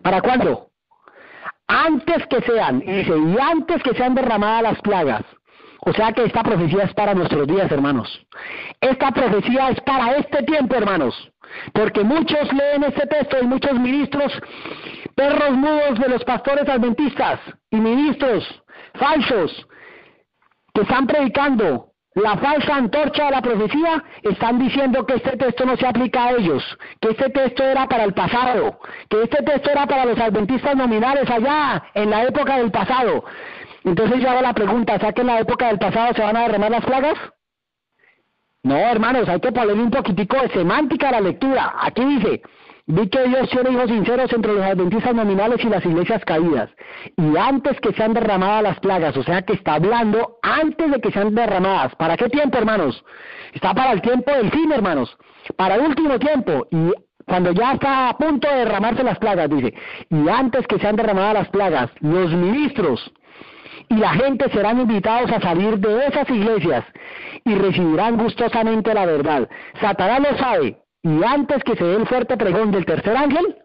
¿Para cuándo? Antes que sean, y dice, y antes que sean derramadas las plagas. O sea que esta profecía es para nuestros días, hermanos. Esta profecía es para este tiempo, hermanos. Porque muchos leen este texto y muchos ministros, perros mudos de los pastores adventistas y ministros falsos que están predicando la falsa antorcha de la profecía, están diciendo que este texto no se aplica a ellos, que este texto era para el pasado, que este texto era para los adventistas nominales allá, en la época del pasado. Entonces yo hago la pregunta, ¿sabes que en la época del pasado se van a derramar las plagas? No, hermanos, hay que ponerle un poquitico de semántica a la lectura. Aquí dice, vi que Dios tiene hijos sinceros entre los adventistas nominales y las iglesias caídas. Y antes que sean derramadas las plagas, o sea que está hablando antes de que sean derramadas. ¿Para qué tiempo, hermanos? Está para el tiempo del fin, hermanos. Para el último tiempo. Y cuando ya está a punto de derramarse las plagas, dice, y antes que sean derramadas las plagas, los ministros y la gente serán invitados a salir de esas iglesias y recibirán gustosamente la verdad. Satanás lo sabe, y antes que se dé el fuerte pregón del tercer ángel,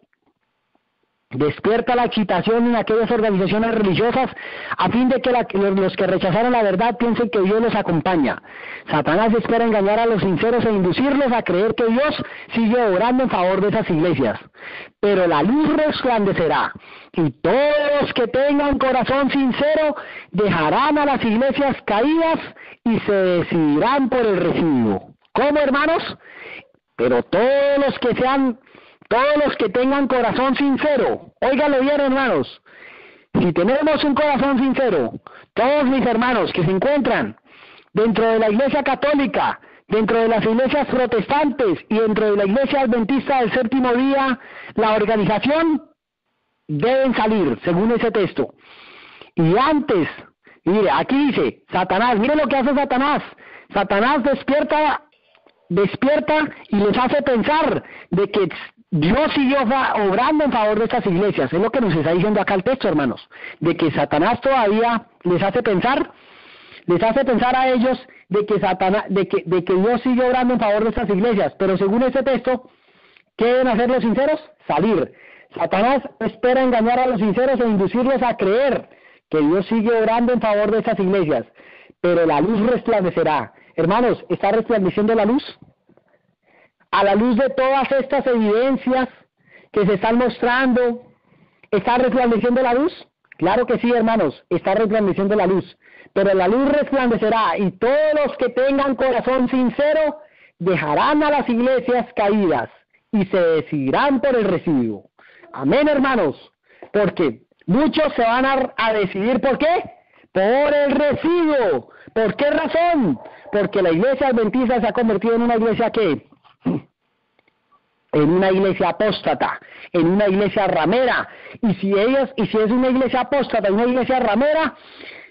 despierta la excitación en aquellas organizaciones religiosas a fin de que los que rechazaron la verdad piensen que Dios los acompaña. Satanás espera engañar a los sinceros e inducirlos a creer que Dios sigue obrando en favor de esas iglesias. Pero la luz resplandecerá, y todos los que tengan corazón sincero dejarán a las iglesias caídas y se decidirán por el residuo. ¿Cómo, hermanos? Pero todos los que tengan corazón sincero, óigalo bien, hermanos, si tenemos un corazón sincero, todos mis hermanos que se encuentran dentro de la iglesia católica, dentro de las iglesias protestantes y dentro de la iglesia adventista del séptimo día, la organización deben salir, según ese texto. Y antes, mire, aquí dice, Satanás, mire lo que hace Satanás. Satanás despierta y les hace pensar de que Dios siguió obrando en favor de estas iglesias. Es lo que nos está diciendo acá el texto, hermanos, de que Satanás todavía les hace pensar a ellos de que Dios sigue obrando en favor de estas iglesias. Pero según este texto, ¿qué deben hacer los sinceros? Salir. Satanás espera engañar a los sinceros e inducirlos a creer que Dios sigue obrando en favor de estas iglesias. Pero la luz resplandecerá. Hermanos, ¿está resplandeciendo la luz? A la luz de todas estas evidencias que se están mostrando, ¿está resplandeciendo la luz? Claro que sí, hermanos, está resplandeciendo la luz. Pero la luz resplandecerá, y todos los que tengan corazón sincero dejarán a las iglesias caídas y se decidirán por el residuo. Amén, hermanos, porque muchos se van a decidir, ¿por qué? Por el residuo. ¿Por qué razón? Porque la iglesia adventista se ha convertido en una iglesia que en una iglesia apóstata, en una iglesia ramera. Y si es una iglesia apóstata, una iglesia ramera,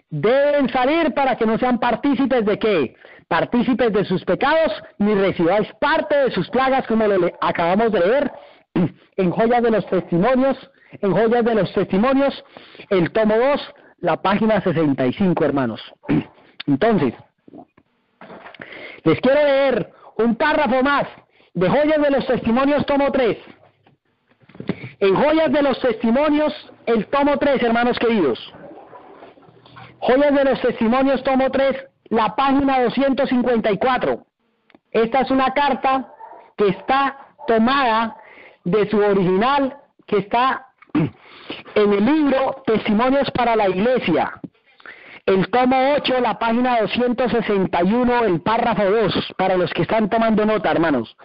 deben salir para que no sean partícipes de ¿qué? Partícipes de sus pecados, ni recibáis parte de sus plagas, como lo acabamos de leer en Joyas de los Testimonios, el tomo 2, la página 65, hermanos. Entonces, les quiero leer un párrafo más de Joyas de los Testimonios, tomo 3. En Joyas de los Testimonios, el tomo 3, hermanos queridos. Joyas de los Testimonios, tomo 3, la página 254. Esta es una carta que está tomada de su original, que está en el libro Testimonios para la Iglesia. El tomo 8, la página 261, el párrafo 2, para los que están tomando nota, hermanos.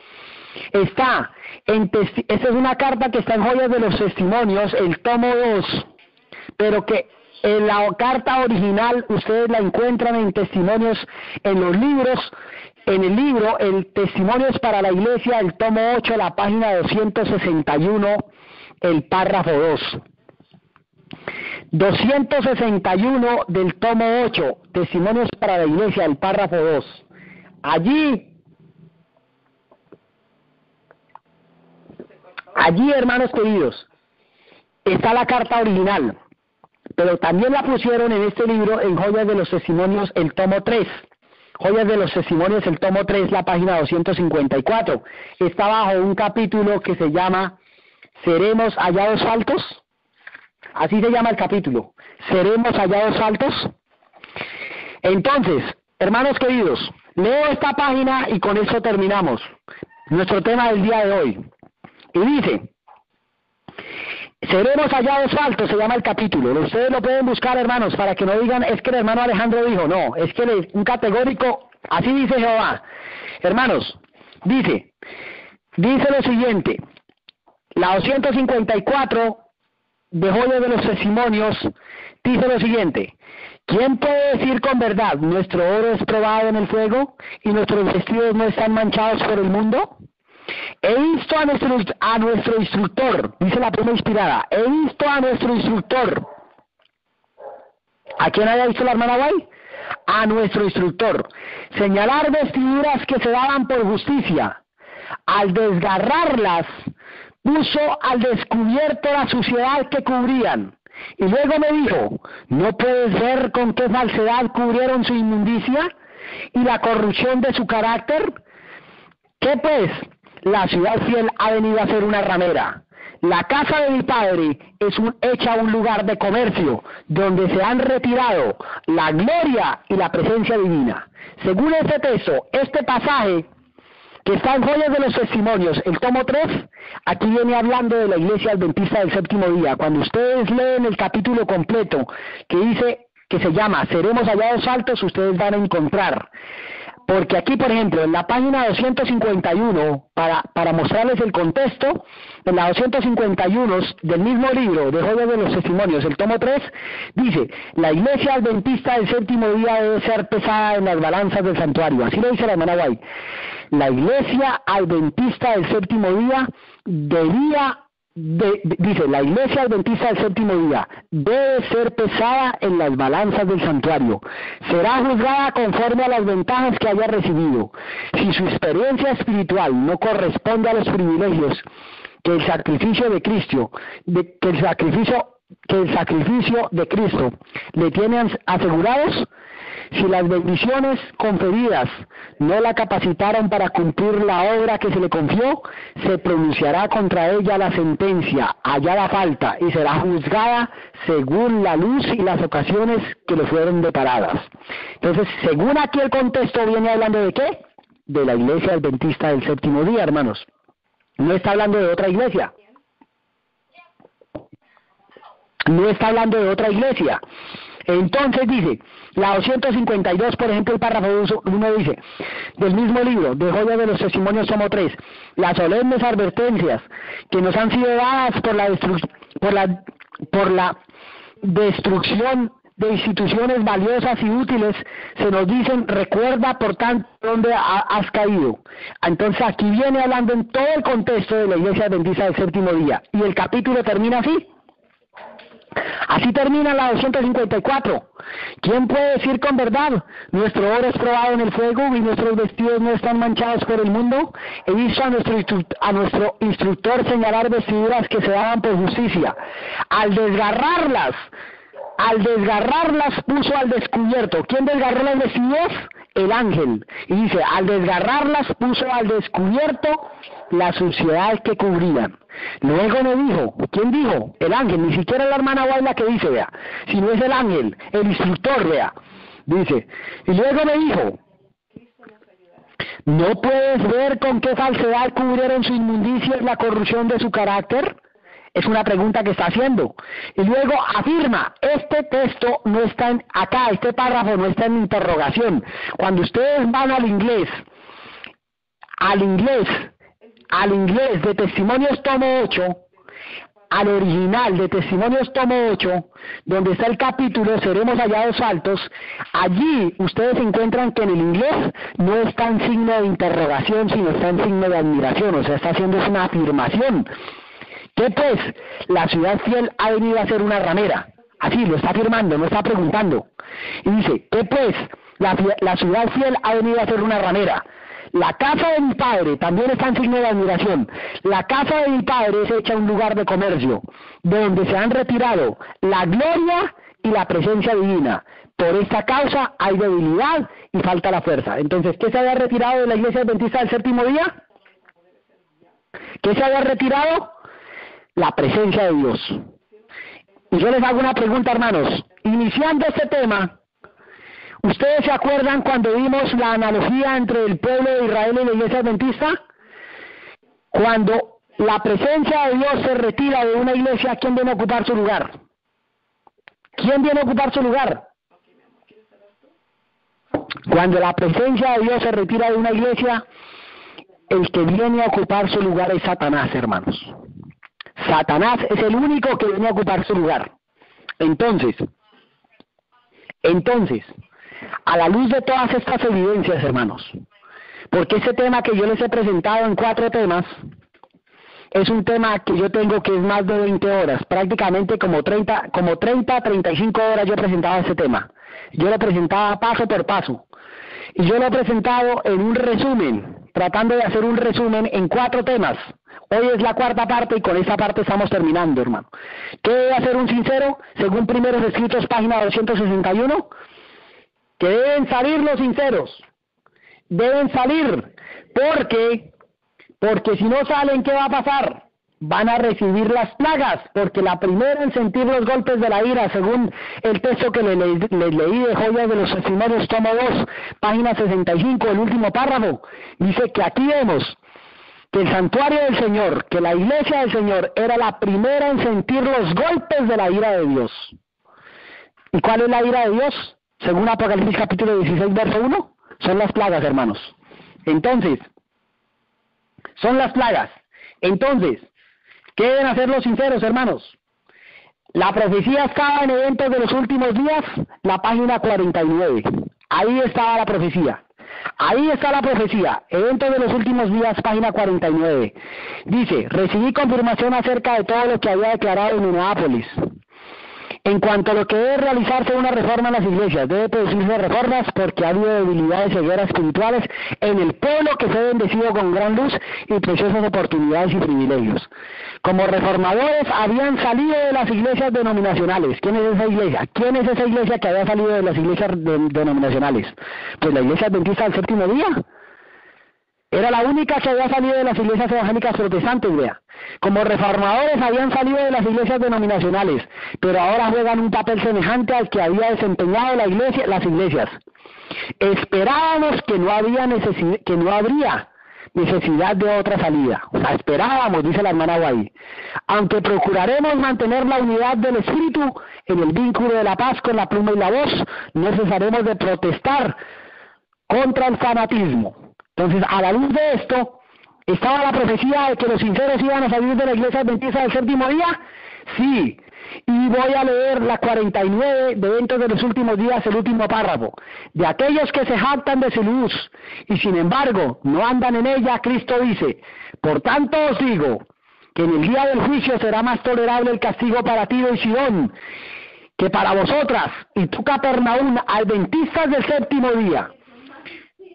Esta es una carta que está en Joyas de los Testimonios, el tomo 2, pero que en la carta original ustedes la encuentran en Testimonios, en los libros, en el libro, el Testimonios para la Iglesia, el tomo 8, la página 261, el párrafo 2. 261 del tomo 8, Testimonios para la Iglesia, el párrafo 2. Allí, hermanos queridos, está la carta original, pero también la pusieron en este libro, en Joyas de los Testimonios, el tomo 3. Joyas de los Testimonios, el tomo 3, la página 254. Está bajo un capítulo que se llama ¿Seremos hallados faltos? Así se llama el capítulo. ¿Seremos hallados faltos? Entonces, hermanos queridos, leo esta página y con eso terminamos nuestro tema del día de hoy. Y dice, ¿seremos hallados faltos? Se llama el capítulo. Ustedes lo pueden buscar, hermanos, para que no digan, es que el hermano Alejandro dijo. No, es que un categórico, así dice Jehová. Hermanos, dice lo siguiente, la 254 de Joyas de los Testimonios dice lo siguiente: ¿quién puede decir con verdad, nuestro oro es probado en el fuego y nuestros vestidos no están manchados por el mundo? He visto a nuestro instructor, dice la pluma inspirada, he visto a nuestro instructor. ¿A quién había visto la hermana Guay? A nuestro instructor. Señalar vestiduras que se daban por justicia. Al desgarrarlas, puso al descubierto la suciedad que cubrían. Y luego me dijo, ¿no puedes ver con qué falsedad cubrieron su inmundicia y la corrupción de su carácter? ¿Qué pues? La ciudad fiel ha venido a ser una ramera. La casa de mi padre es hecha un lugar de comercio, donde se han retirado la gloria y la presencia divina. Según este texto, este pasaje que está en Joyas de los Testimonios, el tomo 3, aquí viene hablando de la Iglesia Adventista del Séptimo Día. Cuando ustedes leen el capítulo completo, que dice, que se llama Seremos hallados faltos, ustedes van a encontrar. Porque aquí, por ejemplo, en la página 251, para mostrarles el contexto, en la 251 del mismo libro de Joyas de los Testimonios, el tomo 3, dice, la Iglesia Adventista del Séptimo Día debe ser pesada en las balanzas del santuario. Así lo dice la hermana Guay. La Iglesia Adventista del Séptimo Día dice, la Iglesia Adventista del Séptimo Día debe ser pesada en las balanzas del santuario. Será juzgada conforme a las ventajas que haya recibido. Si su experiencia espiritual no corresponde a los privilegios que el sacrificio de Cristo, que el sacrificio de Cristo le tiene asegurados, si las bendiciones conferidas no la capacitaron para cumplir la obra que se le confió, se pronunciará contra ella la sentencia, hallada falta, y será juzgada según la luz y las ocasiones que le fueron deparadas. Entonces, según aquí el contexto, viene hablando ¿de qué? De la Iglesia Adventista del Séptimo Día, hermanos. No está hablando de otra iglesia. No está hablando de otra iglesia. Entonces dice, la 252, por ejemplo, el párrafo 1 dice, del mismo libro, de Joyas de los Testimonios, tomo 3, las solemnes advertencias que nos han sido dadas por la destrucción de instituciones valiosas y útiles, se nos dicen, recuerda por tanto dónde has caído. Entonces aquí viene hablando en todo el contexto de la Iglesia Adventista del Séptimo Día, y el capítulo termina así. Así termina la 254. ¿Quién puede decir con verdad? Nuestro oro es probado en el fuego y nuestros vestidos no están manchados por el mundo. He visto a nuestro instructor señalar vestiduras que se daban por justicia. Al desgarrarlas puso al descubierto. ¿Quién desgarró las vestiduras? El ángel. Y dice, al desgarrarlas puso al descubierto la suciedad que cubrían. Luego me dijo, ¿quién dijo? El ángel, ni siquiera la hermana Guayla que dice, vea, sino es el ángel, el instructor, vea, dice, y luego me dijo, ¿no puedes ver con qué falsedad cubrieron su inmundicia y la corrupción de su carácter? Es una pregunta que está haciendo. Y luego afirma, este texto no está acá, este párrafo no está en interrogación. Cuando ustedes van al inglés de Testimonios tomo 8, al original de Testimonios tomo 8, donde está el capítulo Seremos hallados altos, allí ustedes encuentran que en el inglés no está en signo de interrogación, sino está en signo de admiración, o sea, está haciendo una afirmación. ¿Qué pues? La ciudad fiel ha venido a ser una ramera. Así, lo está afirmando, no está preguntando. Y dice, ¿qué pues? La ciudad fiel ha venido a ser una ramera. La casa de mi padre también está en signo de admiración. La casa de mi padre es hecha un lugar de comercio, de donde se han retirado la gloria y la presencia divina. Por esta causa hay debilidad y falta la fuerza. Entonces, ¿qué se había retirado de la Iglesia Adventista del Séptimo Día? ¿Qué se había retirado? La presencia de Dios. Y yo les hago una pregunta, hermanos. Iniciando este tema, ¿ustedes se acuerdan cuando vimos la analogía entre el pueblo de Israel y la Iglesia Adventista? Cuando la presencia de Dios se retira de una iglesia, ¿quién viene a ocupar su lugar? ¿Quién viene a ocupar su lugar? Cuando la presencia de Dios se retira de una iglesia, el que viene a ocupar su lugar es Satanás, hermanos. Satanás es el único que viene a ocupar su lugar. Entonces, a la luz de todas estas evidencias, hermanos, porque este tema que yo les he presentado en 4 temas, es un tema que yo tengo que es más de 20 horas, prácticamente como 35 horas yo he presentado este tema. Yo lo presentaba paso por paso. Y yo lo he presentado en un resumen, tratando de hacer un resumen en 4 temas. Hoy es la 4ª parte y con esta parte estamos terminando, hermano. ¿Qué debe hacer un sincero? Según Primeros Escritos, página 261, que deben salir los sinceros. Deben salir, porque si no salen, ¿qué va a pasar? Van a recibir las plagas, porque la primera en sentir los golpes de la ira, según el texto que les leí de Joyas de los Testimonios, tomo 2, página 65, el último párrafo, dice que aquí vemos que el santuario del Señor, que la iglesia del Señor era la primera en sentir los golpes de la ira de Dios. ¿Y cuál es la ira de Dios? Según Apocalipsis capítulo 16, verso 1, son las plagas, hermanos. Entonces, son las plagas. Entonces, ¿qué deben hacer los sinceros, hermanos? La profecía estaba en Eventos de los Últimos Días, la página 49. Ahí estaba la profecía. Ahí está la profecía, Eventos de los Últimos Días, página 49. Dice, recibí confirmación acerca de todo lo que había declarado en Minneapolis. En cuanto a lo que debe realizarse una reforma en las iglesias, debe producirse reformas porque ha habido debilidades y cegueras espirituales en el pueblo que fue bendecido con gran luz y preciosas oportunidades y privilegios. Como reformadores habían salido de las iglesias denominacionales. ¿Quién es esa iglesia? ¿Quién es esa iglesia que había salido de las iglesias denominacionales? Pues la Iglesia Adventista del Séptimo Día. Era la única que había salido de las iglesias evangélicas protestantes, vea. Como reformadores habían salido de las iglesias denominacionales, pero ahora juegan un papel semejante al que había desempeñado las iglesias. Esperábamos que no habría necesidad de otra salida. O sea, esperábamos, dice la hermana Guay. Aunque procuraremos mantener la unidad del espíritu en el vínculo de la paz con la pluma y la voz, no cesaremos de protestar contra el fanatismo. Entonces, a la luz de esto, estaba la profecía de que los sinceros iban a salir de la Iglesia Adventista del Séptimo Día. Sí, y voy a leer la 49 de Eventos de los Últimos Días, el último párrafo. De aquellos que se jactan de su luz y sin embargo no andan en ella, Cristo dice: por tanto os digo que en el día del juicio será más tolerable el castigo para Tiro y Sidón que para vosotras. Y tú, Capernaum, adventistas del séptimo día,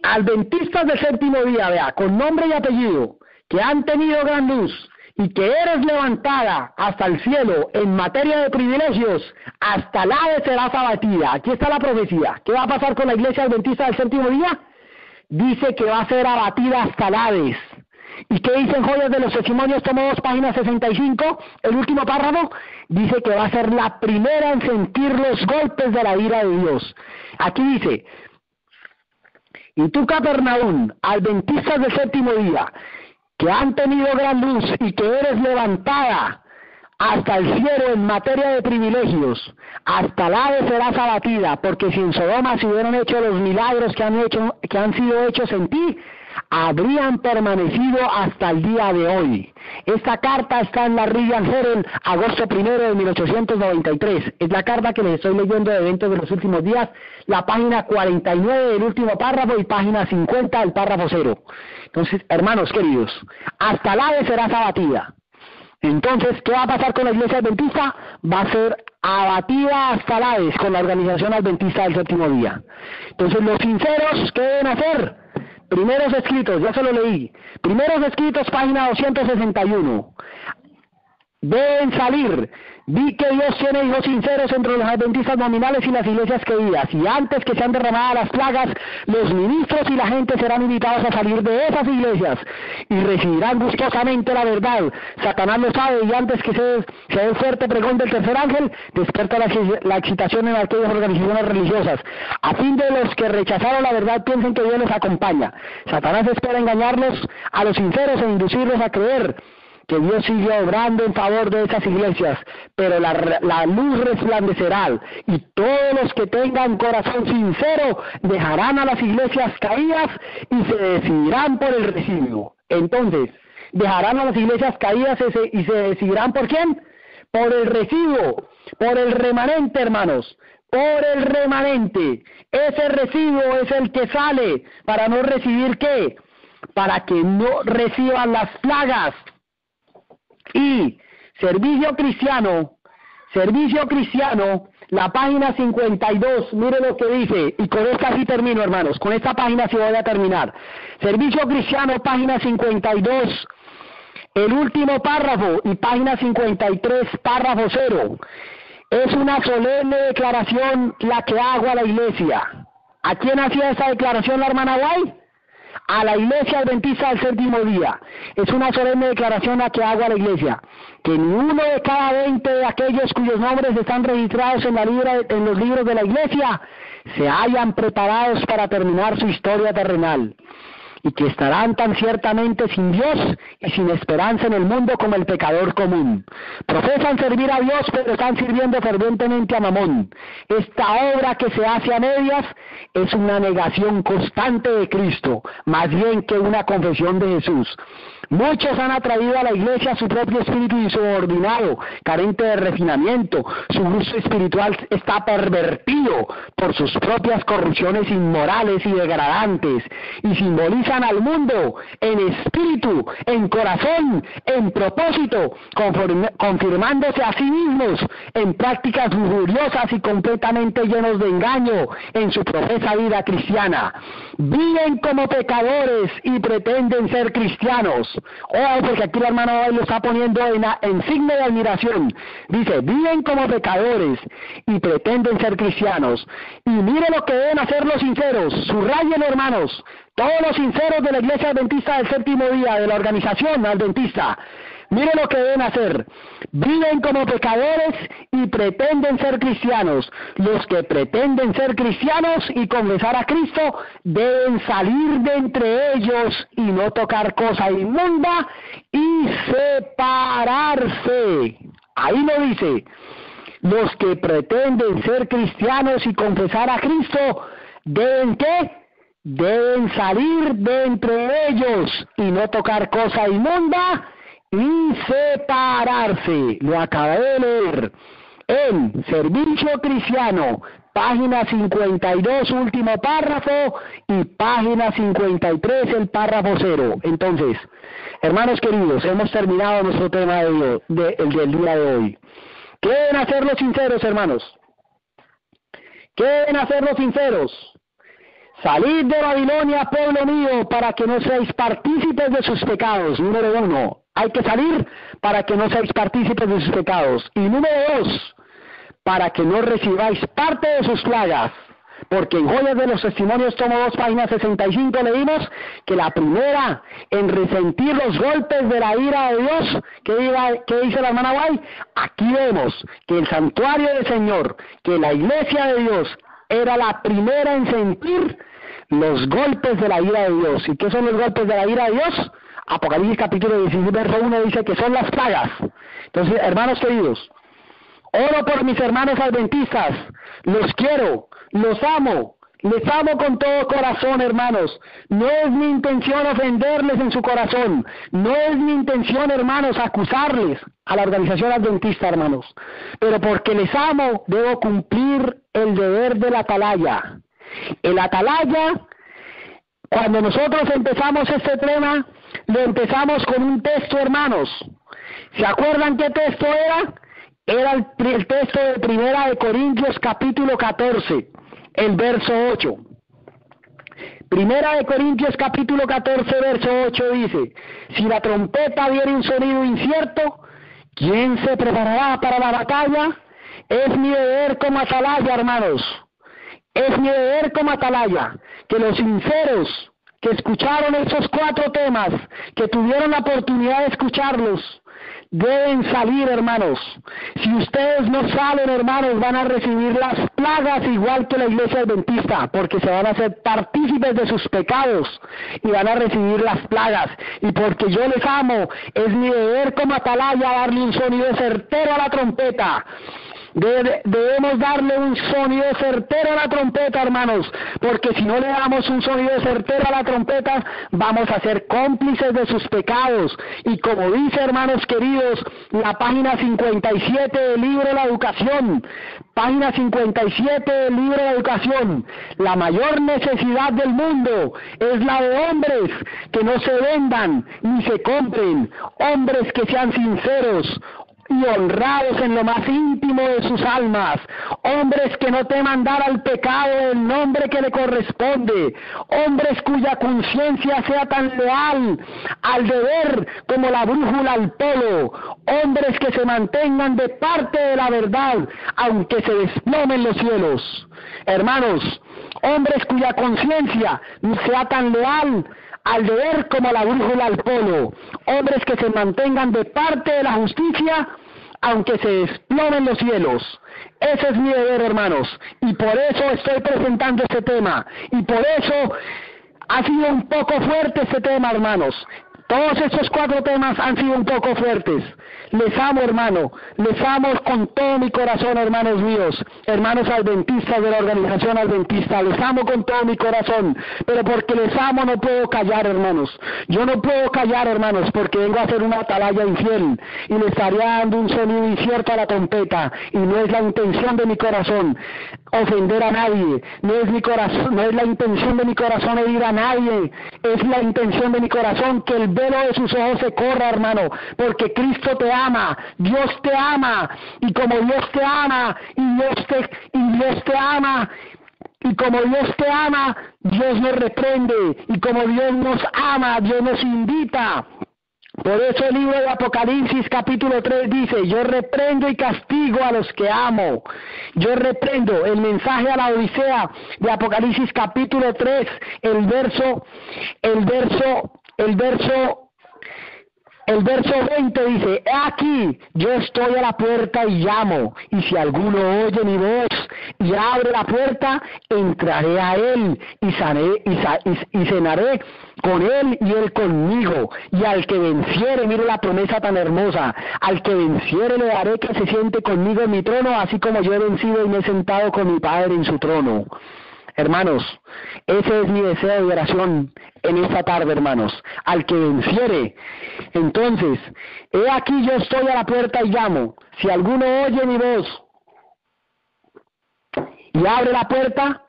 adventistas del séptimo día, vea, con nombre y apellido, que han tenido gran luz y que eres levantada hasta el cielo en materia de privilegios, hasta el Hades serás abatida. Aquí está la profecía. ¿Qué va a pasar con la iglesia adventista del séptimo día? Dice que va a ser abatida hasta el Hades. ¿Y qué dicen Joyas de los Testimonios, tomo 2, página 65? El último párrafo dice que va a ser la primera en sentir los golpes de la ira de Dios. Aquí dice: y tú, Capernaum, adventistas del séptimo día, que han tenido gran luz y que eres levantada hasta el cielo en materia de privilegios, hasta el Hades serás abatida, porque si en Sodoma se hubieran hecho los milagros que han sido hechos en ti, habrían permanecido hasta el día de hoy. Esta carta está en la Reagan Herald, agosto 1 de 1893. Es la carta que les estoy leyendo de Eventos de los Últimos Días, la página 49 del último párrafo y página 50 del párrafo 0. Entonces, hermanos queridos, hasta el Hades serás abatida. Entonces, ¿qué va a pasar con la iglesia adventista? Va a ser abatida hasta el Hades con la organización adventista del séptimo día. Entonces, los sinceros, ¿qué deben hacer? Primeros escritos, ya se lo leí. Primeros escritos, página 261. Deben salir. Vi que Dios tiene hijos sinceros entre los adventistas nominales y las iglesias queridas. Y antes que sean derramadas las plagas, los ministros y la gente serán invitados a salir de esas iglesias y recibirán gustosamente la verdad. Satanás lo sabe, y antes que se dé el fuerte pregón del tercer ángel, despierta la excitación en aquellas organizaciones religiosas, a fin de los que rechazaron la verdad piensen que Dios les acompaña. Satanás espera engañarlos a los sinceros e inducirlos a creer que Dios sigue obrando en favor de esas iglesias, pero la luz resplandecerá, y todos los que tengan corazón sincero dejarán a las iglesias caídas y se decidirán por el residuo. Entonces, dejarán a las iglesias caídas y se decidirán ¿por quién? Por el residuo, por el remanente, hermanos, por el remanente. Ese residuo es el que sale para no recibir ¿qué? Para que no reciban las plagas. Y servicio cristiano, la página 52, mire lo que dice, y con esta sí termino, hermanos, con esta página sí voy a terminar. Servicio cristiano, página 52, el último párrafo, y página 53, párrafo 0. Es una solemne declaración la que hago a la iglesia. ¿A quién hacía esa declaración la hermana White? A la iglesia adventista del séptimo día. Es una solemne declaración la que hago a la iglesia, que ni uno de cada 20 de aquellos cuyos nombres están registrados en los libros de la iglesia se hayan preparados para terminar su historia terrenal, y que estarán tan ciertamente sin Dios y sin esperanza en el mundo como el pecador común. Profesan servir a Dios, pero están sirviendo fervientemente a Mamón. Esta obra que se hace a medias es una negación constante de Cristo, más bien que una confesión de Jesús. Muchos han atraído a la iglesia su propio espíritu insubordinado, carente de refinamiento. Su gusto espiritual está pervertido por sus propias corrupciones inmorales y degradantes, y simbolizan al mundo en espíritu, en corazón, en propósito, confirmándose a sí mismos en prácticas lujuriosas y completamente llenos de engaño en su profesa vida cristiana. Viven como pecadores y pretenden ser cristianos. Porque aquí la hermana hoy lo está poniendo en signo de admiración. Dice, viven como pecadores y pretenden ser cristianos. Y mire lo que deben hacer los sinceros. Subrayen, hermanos, todos los sinceros de la iglesia adventista del séptimo día, de la organización adventista. Mire lo que deben hacer. Viven como pecadores y pretenden ser cristianos. Los que pretenden ser cristianos y confesar a Cristo deben salir de entre ellos y no tocar cosa inmunda y separarse. Ahí lo dice. Los que pretenden ser cristianos y confesar a Cristo deben ¿qué? Deben salir de entre ellos y no tocar cosa inmunda y separarse. Lo acabé de leer en Servicio Cristiano, página 52, último párrafo, y página 53, el párrafo 0. Entonces, hermanos queridos, hemos terminado nuestro tema el del día de hoy. ¿Qué deben hacer los sinceros, hermanos? ¿Qué deben hacer los sinceros? Salid de Babilonia, pueblo mío, para que no seáis partícipes de sus pecados. Número 1, hay que salir para que no seáis partícipes de sus pecados. Y número 2, para que no recibáis parte de sus plagas. Porque en Joyas de los Testimonios, tomo 2, página 65, leímos que la primera en resentir los golpes de la ira de Dios, que dice la hermana Guay, aquí vemos que el santuario del Señor, que la iglesia de Dios, era la primera en sentir los golpes de la ira de Dios. ¿Y qué son los golpes de la ira de Dios? Apocalipsis capítulo 16, verso 1 dice que son las plagas. Entonces, hermanos queridos, oro por mis hermanos adventistas, los quiero, los amo, les amo con todo corazón, hermanos. No es mi intención ofenderles en su corazón, no es mi intención, hermanos, acusarles a la organización adventista, hermanos. Pero porque les amo, debo cumplir el deber del atalaya. El atalaya, cuando nosotros empezamos este tema, lo empezamos con un texto, hermanos. ¿Se acuerdan qué texto era? Era el texto de Primera de Corintios capítulo 14, el verso 8. Primera de Corintios capítulo 14, verso 8 dice: si la trompeta diere un sonido incierto, ¿quién se preparará para la batalla? Es mi deber como atalaya, hermanos. Es mi deber como atalaya, que los sinceros que escucharon esos 4 temas, que tuvieron la oportunidad de escucharlos, deben salir, hermanos. Si ustedes no salen, hermanos, van a recibir las plagas igual que la iglesia adventista, porque se van a hacer partícipes de sus pecados y van a recibir las plagas. Y porque yo les amo, es mi deber como atalaya darle un sonido certero a la trompeta. Debemos darle un sonido certero a la trompeta, hermanos, porque si no le damos un sonido certero a la trompeta, vamos a ser cómplices de sus pecados. Y como dice, hermanos queridos, la página 57 del libro La Educación, página 57 del libro La Educación, la mayor necesidad del mundo es la de hombres que no se vendan ni se compren, hombres que sean sinceros y honrados en lo más íntimo de sus almas, hombres que no teman dar al pecado el nombre que le corresponde, hombres cuya conciencia sea tan leal al deber como la brújula al polo, hombres que se mantengan de parte de la verdad, aunque se desplomen los cielos. Hermanos, hombres cuya conciencia sea tan leal al deber como la brújula al polo, hombres que se mantengan de parte de la justicia, aunque se desplomen los cielos. Ese es mi deber, hermanos, y por eso estoy presentando este tema, y por eso ha sido un poco fuerte este tema, hermanos. Todos estos 4 temas han sido un poco fuertes. Les amo, hermano, les amo con todo mi corazón, hermanos míos, hermanos adventistas de la organización adventista, les amo con todo mi corazón, pero porque les amo no puedo callar, hermanos. Yo no puedo callar, hermanos, porque vengo a hacer una atalaya infiel y le estaría dando un sonido incierto a la trompeta, y no es la intención de mi corazón ofender a nadie, no es la intención de mi corazón herir a nadie, es la intención de mi corazón que el velo de sus ojos se corra, hermano, porque Cristo te ama, Dios te ama, y como Dios te ama, y Dios te ama, y como Dios te ama, Dios nos reprende, y como Dios nos ama, Dios nos invita. Por eso el libro de Apocalipsis capítulo 3 dice: yo reprendo y castigo a los que amo. Yo reprendo. El mensaje a la Odisea de Apocalipsis capítulo 3, el verso 20 dice: he aquí, yo estoy a la puerta y llamo, y si alguno oye mi voz y abre la puerta, entraré a él y cenaré con él y él conmigo. Y al que venciere, mire la promesa tan hermosa, al que venciere le daré que se siente conmigo en mi trono, así como yo he vencido y me he sentado con mi Padre en su trono. Hermanos, ese es mi deseo de oración en esta tarde, hermanos, al que venciere. Entonces, he aquí yo estoy a la puerta y llamo. Si alguno oye mi voz y abre la puerta,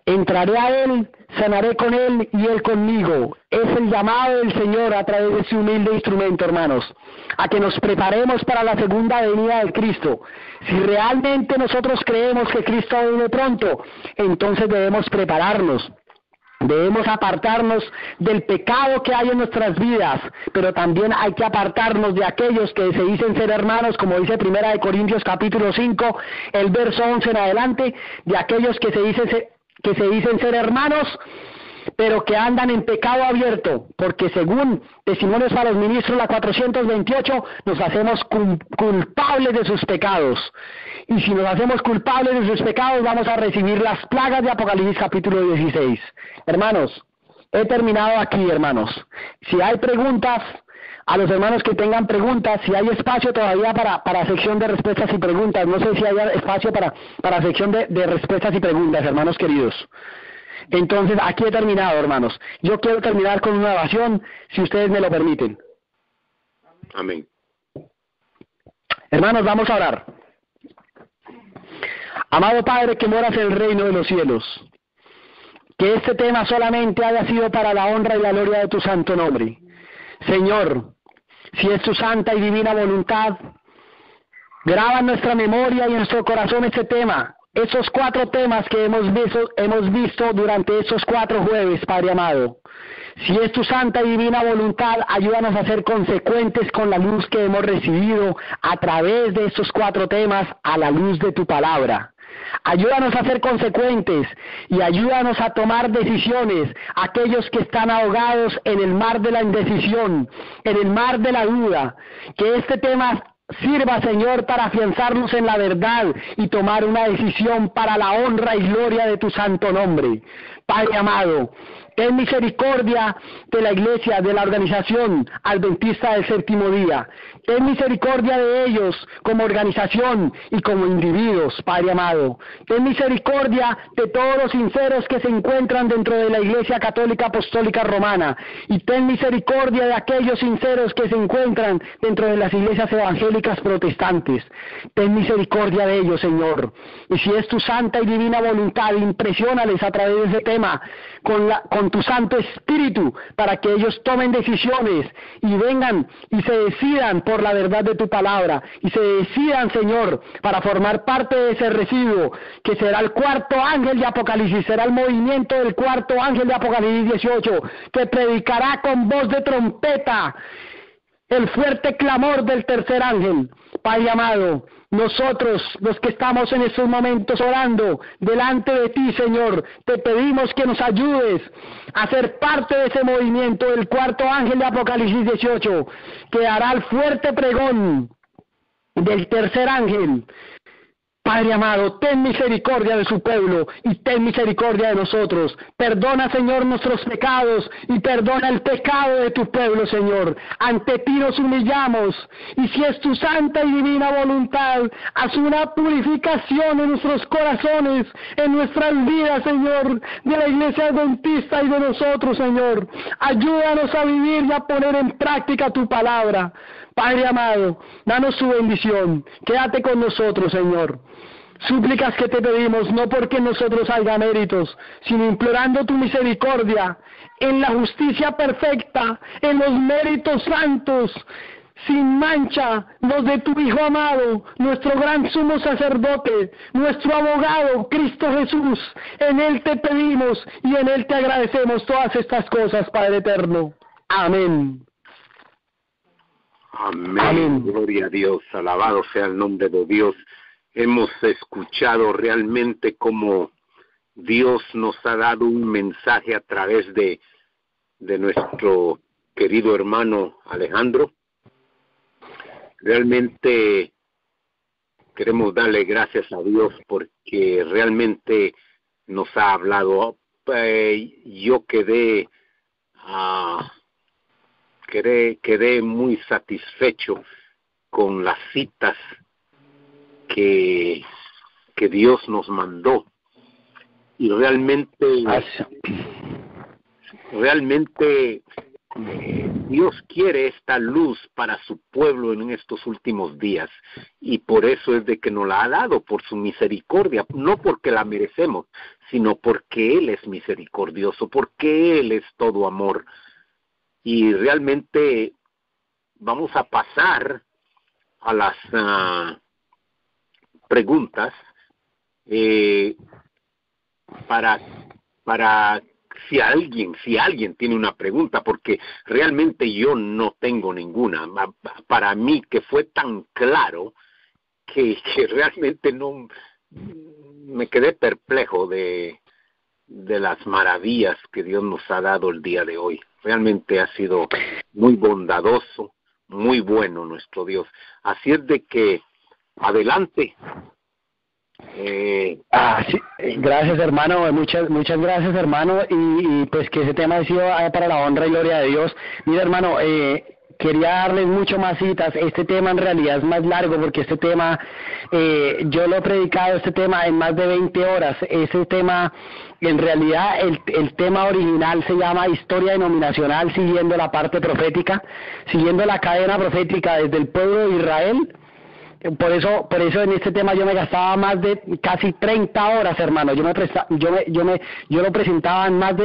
entraré a él, sanaré con él y él conmigo. Es el llamado del Señor a través de su humilde instrumento, hermanos, a que nos preparemos para la segunda venida del Cristo. Si realmente nosotros creemos que Cristo viene pronto, entonces debemos prepararnos. Debemos apartarnos del pecado que hay en nuestras vidas, pero también hay que apartarnos de aquellos que se dicen ser hermanos, como dice 1 Corintios capítulo 5, el verso 11 en adelante, de aquellos que se dicen ser hermanos, pero que andan en pecado abierto, porque según Testimonios a los Ministros, la 428, nos hacemos culpables de sus pecados. Y si nos hacemos culpables de sus pecados, vamos a recibir las plagas de Apocalipsis capítulo 16. Hermanos, he terminado aquí, hermanos. Si hay preguntas, a los hermanos que tengan preguntas, si hay espacio todavía para sección de respuestas y preguntas. No sé si hay espacio para sección de respuestas y preguntas, hermanos queridos. Entonces, aquí he terminado, hermanos. Yo quiero terminar con una oración, si ustedes me lo permiten. Amén. Hermanos, vamos a orar. Amado Padre que moras en el reino de los cielos, que este tema solamente haya sido para la honra y la gloria de tu santo nombre. Señor, si es tu santa y divina voluntad, graba en nuestra memoria y en nuestro corazón este tema, esos 4 temas que hemos visto durante estos 4 jueves, Padre amado. Si es tu santa y divina voluntad, ayúdanos a ser consecuentes con la luz que hemos recibido a través de estos 4 temas a la luz de tu palabra. Ayúdanos a ser consecuentes y ayúdanos a tomar decisiones, aquellos que están ahogados en el mar de la indecisión, en el mar de la duda, que este tema sirva, Señor, para afianzarnos en la verdad y tomar una decisión para la honra y gloria de tu santo nombre. Padre amado, ten misericordia de la iglesia, de la organización adventista del séptimo día. Ten misericordia de ellos como organización y como individuos, Padre amado. Ten misericordia de todos los sinceros que se encuentran dentro de la Iglesia Católica Apostólica Romana. Y ten misericordia de aquellos sinceros que se encuentran dentro de las iglesias evangélicas protestantes. Ten misericordia de ellos, Señor. Y si es tu santa y divina voluntad, impresiónales a través de ese tema con tu Santo Espíritu, para que ellos tomen decisiones y vengan y se decidan por la verdad de tu palabra, y se decidan, Señor, para formar parte de ese residuo, que será el 4º ángel de Apocalipsis, será el movimiento del 4º ángel de Apocalipsis 18, que predicará con voz de trompeta el fuerte clamor del tercer ángel. Padre amado, nosotros, los que estamos en estos momentos orando delante de ti, Señor, te pedimos que nos ayudes a ser parte de ese movimiento del 4º ángel de Apocalipsis 18, que hará el fuerte pregón del tercer ángel. Padre amado, ten misericordia de su pueblo y ten misericordia de nosotros. Perdona, Señor, nuestros pecados y perdona el pecado de tu pueblo, Señor. Ante ti nos humillamos y si es tu santa y divina voluntad, haz una purificación en nuestros corazones, en nuestras vidas, Señor, de la iglesia adventista y de nosotros, Señor. Ayúdanos a vivir y a poner en práctica tu palabra. Padre amado, danos tu bendición. Quédate con nosotros, Señor. Súplicas que te pedimos, no porque nosotros haya méritos, sino implorando tu misericordia, en la justicia perfecta, en los méritos santos, sin mancha, los de tu Hijo amado, nuestro gran sumo sacerdote, nuestro abogado, Cristo Jesús. En Él te pedimos y en Él te agradecemos todas estas cosas, Padre eterno. Amén. Amén. Amén. Gloria a Dios, alabado sea el nombre de Dios. Hemos escuchado realmente cómo Dios nos ha dado un mensaje a través de nuestro querido hermano Alejandro. Realmente queremos darle gracias a Dios porque realmente nos ha hablado. Yo quedé muy satisfecho con las citas que Dios nos mandó, y realmente realmente Dios quiere esta luz para su pueblo en estos últimos días, y por eso es de que nos la ha dado, por su misericordia, no porque la merecemos, sino porque Él es misericordioso, porque Él es todo amor. Y realmente vamos a pasar a las preguntas para si alguien tiene una pregunta, porque realmente yo no tengo ninguna. Para mí, que fue tan claro que realmente no me quedé perplejo de las maravillas que Dios nos ha dado el día de hoy. Realmente ha sido muy bondadoso, muy bueno nuestro Dios. Así es de que adelante. Sí, gracias, hermano, muchas gracias, hermano, y pues que ese tema ha sido para la honra y gloria de Dios. Mira, hermano, quería darles mucho más citas. Este tema en realidad es más largo, porque este tema, yo lo he predicado, este tema, en más de 20 horas. Ese tema, en realidad, el tema original se llama Historia Denominacional, siguiendo la parte profética, siguiendo la cadena profética desde el pueblo de Israel. Por eso en este tema yo me gastaba más de casi 30 horas, hermano. Yo lo presentaba en más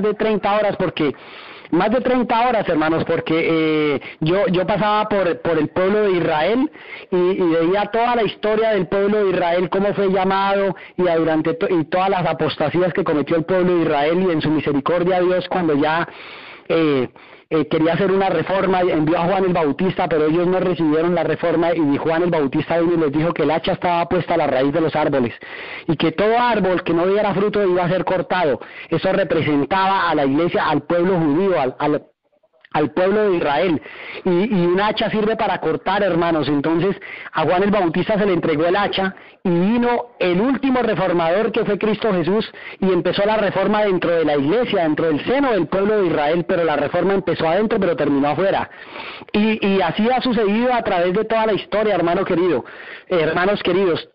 de 30 horas, porque más de 30 horas, hermanos, porque yo pasaba por el pueblo de Israel y veía toda la historia del pueblo de Israel, cómo fue llamado, y todas las apostasías que cometió el pueblo de Israel, y en su misericordia Dios, cuando ya quería hacer una reforma, envió a Juan el Bautista, pero ellos no recibieron la reforma, y Juan el Bautista vino y les dijo que el hacha estaba puesta a la raíz de los árboles, y que todo árbol que no diera fruto iba a ser cortado. Eso representaba a la iglesia, al pueblo judío, al pueblo de Israel, y un hacha sirve para cortar, hermanos. Entonces a Juan el Bautista se le entregó el hacha, y vino el último reformador, que fue Cristo Jesús, y empezó la reforma dentro de la iglesia, dentro del seno del pueblo de Israel, pero la reforma empezó adentro, pero terminó afuera, y así ha sucedido a través de toda la historia, hermanos queridos,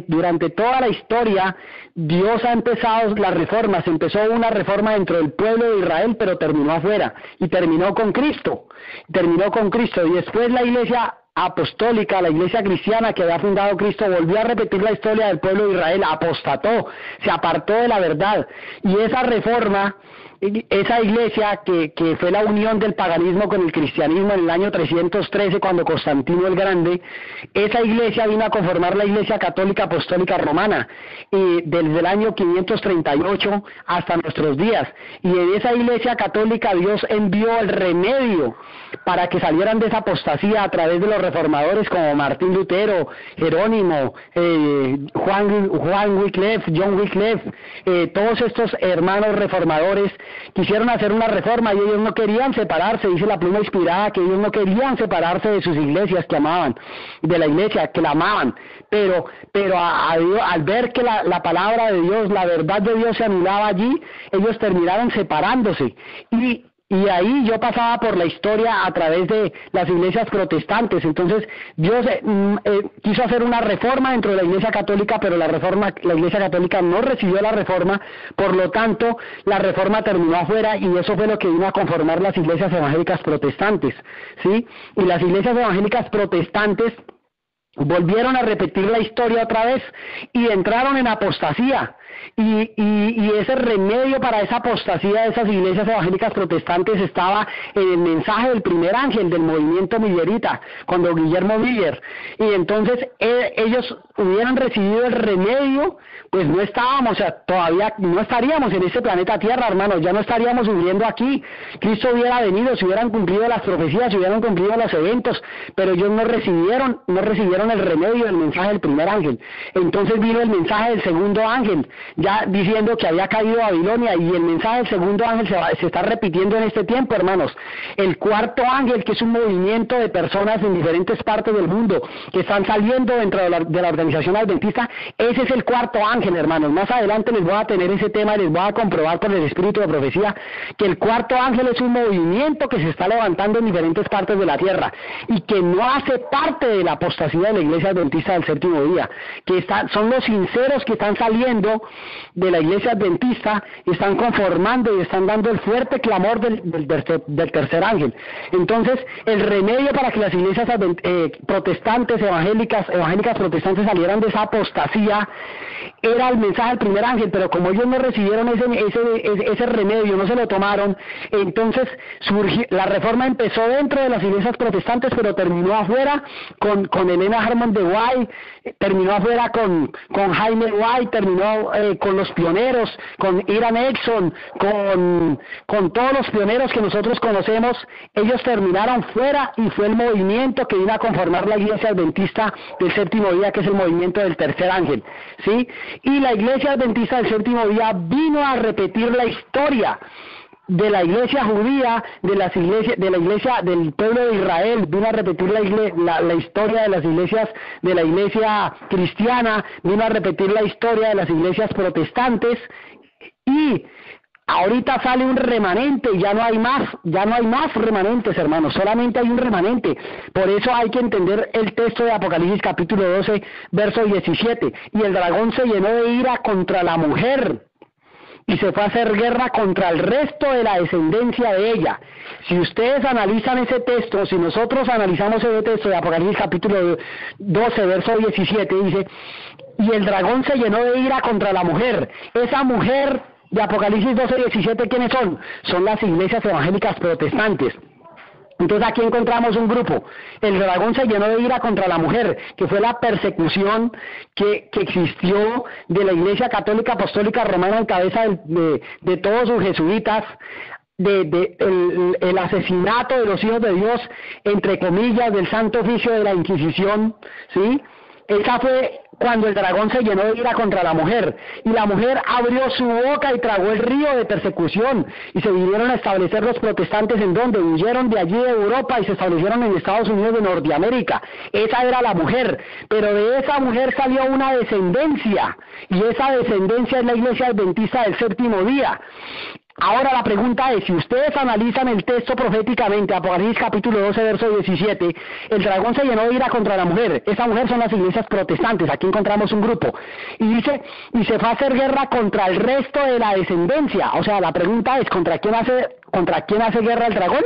durante toda la historia Dios ha empezado las reformas. Empezó una reforma dentro del pueblo de Israel, pero terminó afuera, y terminó con Cristo, y después la iglesia apostólica, la iglesia cristiana que había fundado Cristo, volvió a repetir la historia del pueblo de Israel, apostató, se apartó de la verdad, y esa reforma, esa iglesia que fue la unión del paganismo con el cristianismo en el año 313, cuando Constantino el Grande, esa iglesia vino a conformar la Iglesia Católica Apostólica Romana, desde el año 538 hasta nuestros días. Y en esa iglesia católica Dios envió el remedio para que salieran de esa apostasía a través de los reformadores como Martín Lutero, Jerónimo, John Wycliffe, todos estos hermanos reformadores quisieron hacer una reforma, y ellos no querían separarse. Dice la pluma inspirada que ellos no querían separarse de sus iglesias que amaban, de la iglesia que la amaban, pero al ver que la palabra de Dios, la verdad de Dios se anulaba allí, ellos terminaron separándose. Y ahí yo pasaba por la historia a través de las iglesias protestantes. Entonces Dios quiso hacer una reforma dentro de la iglesia católica, pero la iglesia católica no recibió la reforma, por lo tanto la reforma terminó afuera, y eso fue lo que vino a conformar las iglesias evangélicas protestantes, ¿sí? Y las iglesias evangélicas protestantes volvieron a repetir la historia otra vez y entraron en apostasía. Y ese remedio para esa apostasía de esas iglesias evangélicas protestantes estaba en el mensaje del primer ángel del movimiento millerita, cuando Guillermo Miller. Y entonces ellos hubieran recibido el remedio, pues no estábamos, todavía no estaríamos en este planeta Tierra, hermanos, ya no estaríamos viviendo aquí. Cristo hubiera venido, se hubieran cumplido las profecías, se hubieran cumplido los eventos, pero ellos no recibieron el remedio del mensaje del primer ángel. Entonces vino el mensaje del segundo ángel, ya diciendo que había caído Babilonia, y el mensaje del segundo ángel se está repitiendo en este tiempo, hermanos. El cuarto ángel, que es un movimiento de personas en diferentes partes del mundo que están saliendo dentro de la organización adventista, ese es el cuarto ángel, hermanos. Más adelante les voy a tener ese tema y les voy a comprobar por el espíritu de profecía que el cuarto ángel es un movimiento que se está levantando en diferentes partes de la tierra, y que no hace parte de la apostasía de la iglesia adventista del séptimo día, son los sinceros que están saliendo de la iglesia adventista están conformando y están dando el fuerte clamor del tercer ángel. Entonces, el remedio para que las iglesias protestantes, evangélicas protestantes salieran de esa apostasía era el mensaje del primer ángel, pero como ellos no recibieron ese remedio, no se lo tomaron, entonces la reforma empezó dentro de las iglesias protestantes, pero terminó afuera con Elena Harmon de White, terminó afuera con Jaime White, terminó con los pioneros, con Iran Exxon, con todos los pioneros que nosotros conocemos. Ellos terminaron fuera y fue el movimiento que vino a conformar la iglesia adventista del séptimo día, que es el movimiento del tercer ángel, ¿sí? Y la iglesia adventista del séptimo día vino a repetir la historia de la iglesia judía, de la iglesia del pueblo de Israel, vino a repetir la historia de las iglesias, de la iglesia cristiana, vino a repetir la historia de las iglesias protestantes, y ahorita sale un remanente, ya no hay más remanentes, hermanos, solamente hay un remanente. Por eso hay que entender el texto de Apocalipsis capítulo 12, verso 17. Y el dragón se llenó de ira contra la mujer y se fue a hacer guerra contra el resto de la descendencia de ella. Si ustedes analizan ese texto, si nosotros analizamos ese texto de Apocalipsis capítulo 12, verso 17, dice, y el dragón se llenó de ira contra la mujer. Esa mujer de Apocalipsis 12, 17, ¿quiénes son? Son las iglesias evangélicas protestantes. Entonces aquí encontramos un grupo. El dragón se llenó de ira contra la mujer, que fue la persecución que existió de la Iglesia Católica Apostólica Romana en cabeza de todos sus jesuitas, el asesinato de los hijos de Dios, entre comillas, del santo oficio de la Inquisición, ¿sí? Esa fue cuando el dragón se llenó de ira contra la mujer, y la mujer abrió su boca y tragó el río de persecución, y se vinieron a establecer los protestantes en donde huyeron de allí de Europa y se establecieron en Estados Unidos de Norteamérica. Esa era la mujer, pero de esa mujer salió una descendencia, y esa descendencia es la iglesia adventista del séptimo día. Ahora la pregunta es, si ustedes analizan el texto proféticamente, Apocalipsis capítulo 12, verso 17, el dragón se llenó de ira contra la mujer. Esa mujer son las iglesias protestantes, aquí encontramos un grupo. Y dice, y se fue a hacer guerra contra el resto de la descendencia. O sea, la pregunta es, ¿contra quién hace guerra el dragón?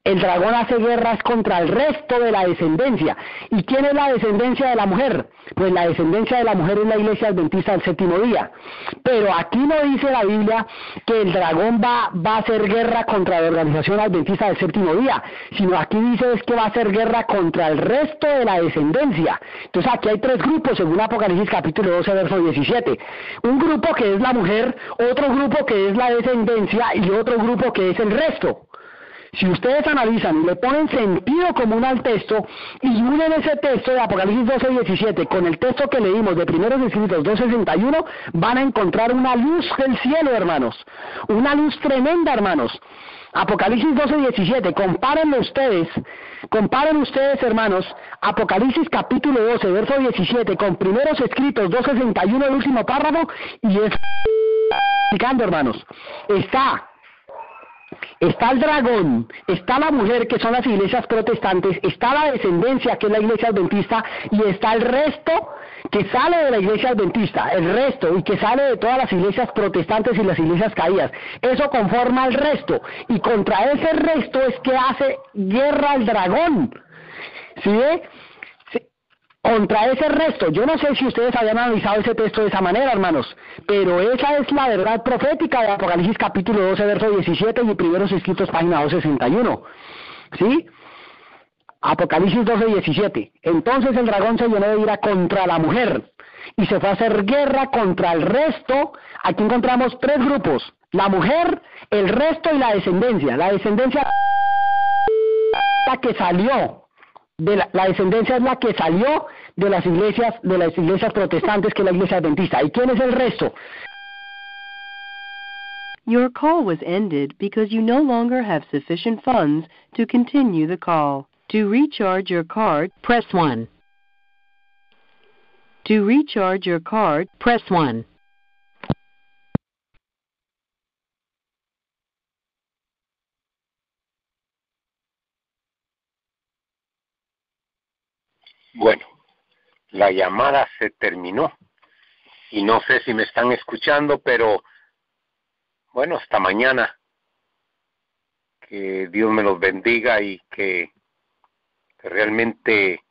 El dragón hace guerras contra el resto de la descendencia. ¿Y quién es la descendencia de la mujer? Pues la descendencia de la mujer es la iglesia adventista del séptimo día. Pero aquí no dice la Biblia que el dragón va a hacer guerra contra la organización adventista del séptimo día, sino aquí dice es que va a hacer guerra contra el resto de la descendencia. Entonces aquí hay tres grupos según Apocalipsis capítulo 12, verso 17. Un grupo que es la mujer, otro grupo que es la descendencia y otro grupo que es el resto. Si ustedes analizan y le ponen sentido común al texto y unen ese texto de Apocalipsis 12, 17 con el texto que leímos de Primeros Escritos 2:61, van a encontrar una luz del cielo, hermanos. Una luz tremenda, hermanos. Apocalipsis 12, 17, comparen ustedes, hermanos, Apocalipsis capítulo 12, verso 17, con Primeros Escritos 2:61, el último párrafo, y es explicando, hermanos, está el dragón, está la mujer, que son las iglesias protestantes, está la descendencia, que es la iglesia adventista, y está el resto que sale de la iglesia adventista, el resto, y que sale de todas las iglesias protestantes y las iglesias caídas. Eso conforma el resto, y contra ese resto es que hace guerra el dragón. ¿Sí ve? Contra ese resto, yo no sé si ustedes habían analizado ese texto de esa manera, hermanos, pero esa es la verdad profética de Apocalipsis capítulo 12, verso 17 y Primeros Escritos, página 261. ¿Sí? Apocalipsis 12, 17. Entonces el dragón se llenó de ira contra la mujer y se fue a hacer guerra contra el resto. Aquí encontramos tres grupos: la mujer, el resto y la descendencia. La descendencia la que salió. La descendencia es la que salió de las iglesias protestantes, que es la iglesia adventista. ¿Y quién es el resto? Your call was ended because you no longer have sufficient funds to continue the call. To recharge your card, press 1. To recharge your card, press 1. Bueno, la llamada se terminó y no sé si me están escuchando, pero bueno, hasta mañana. Que Dios me los bendiga y que realmente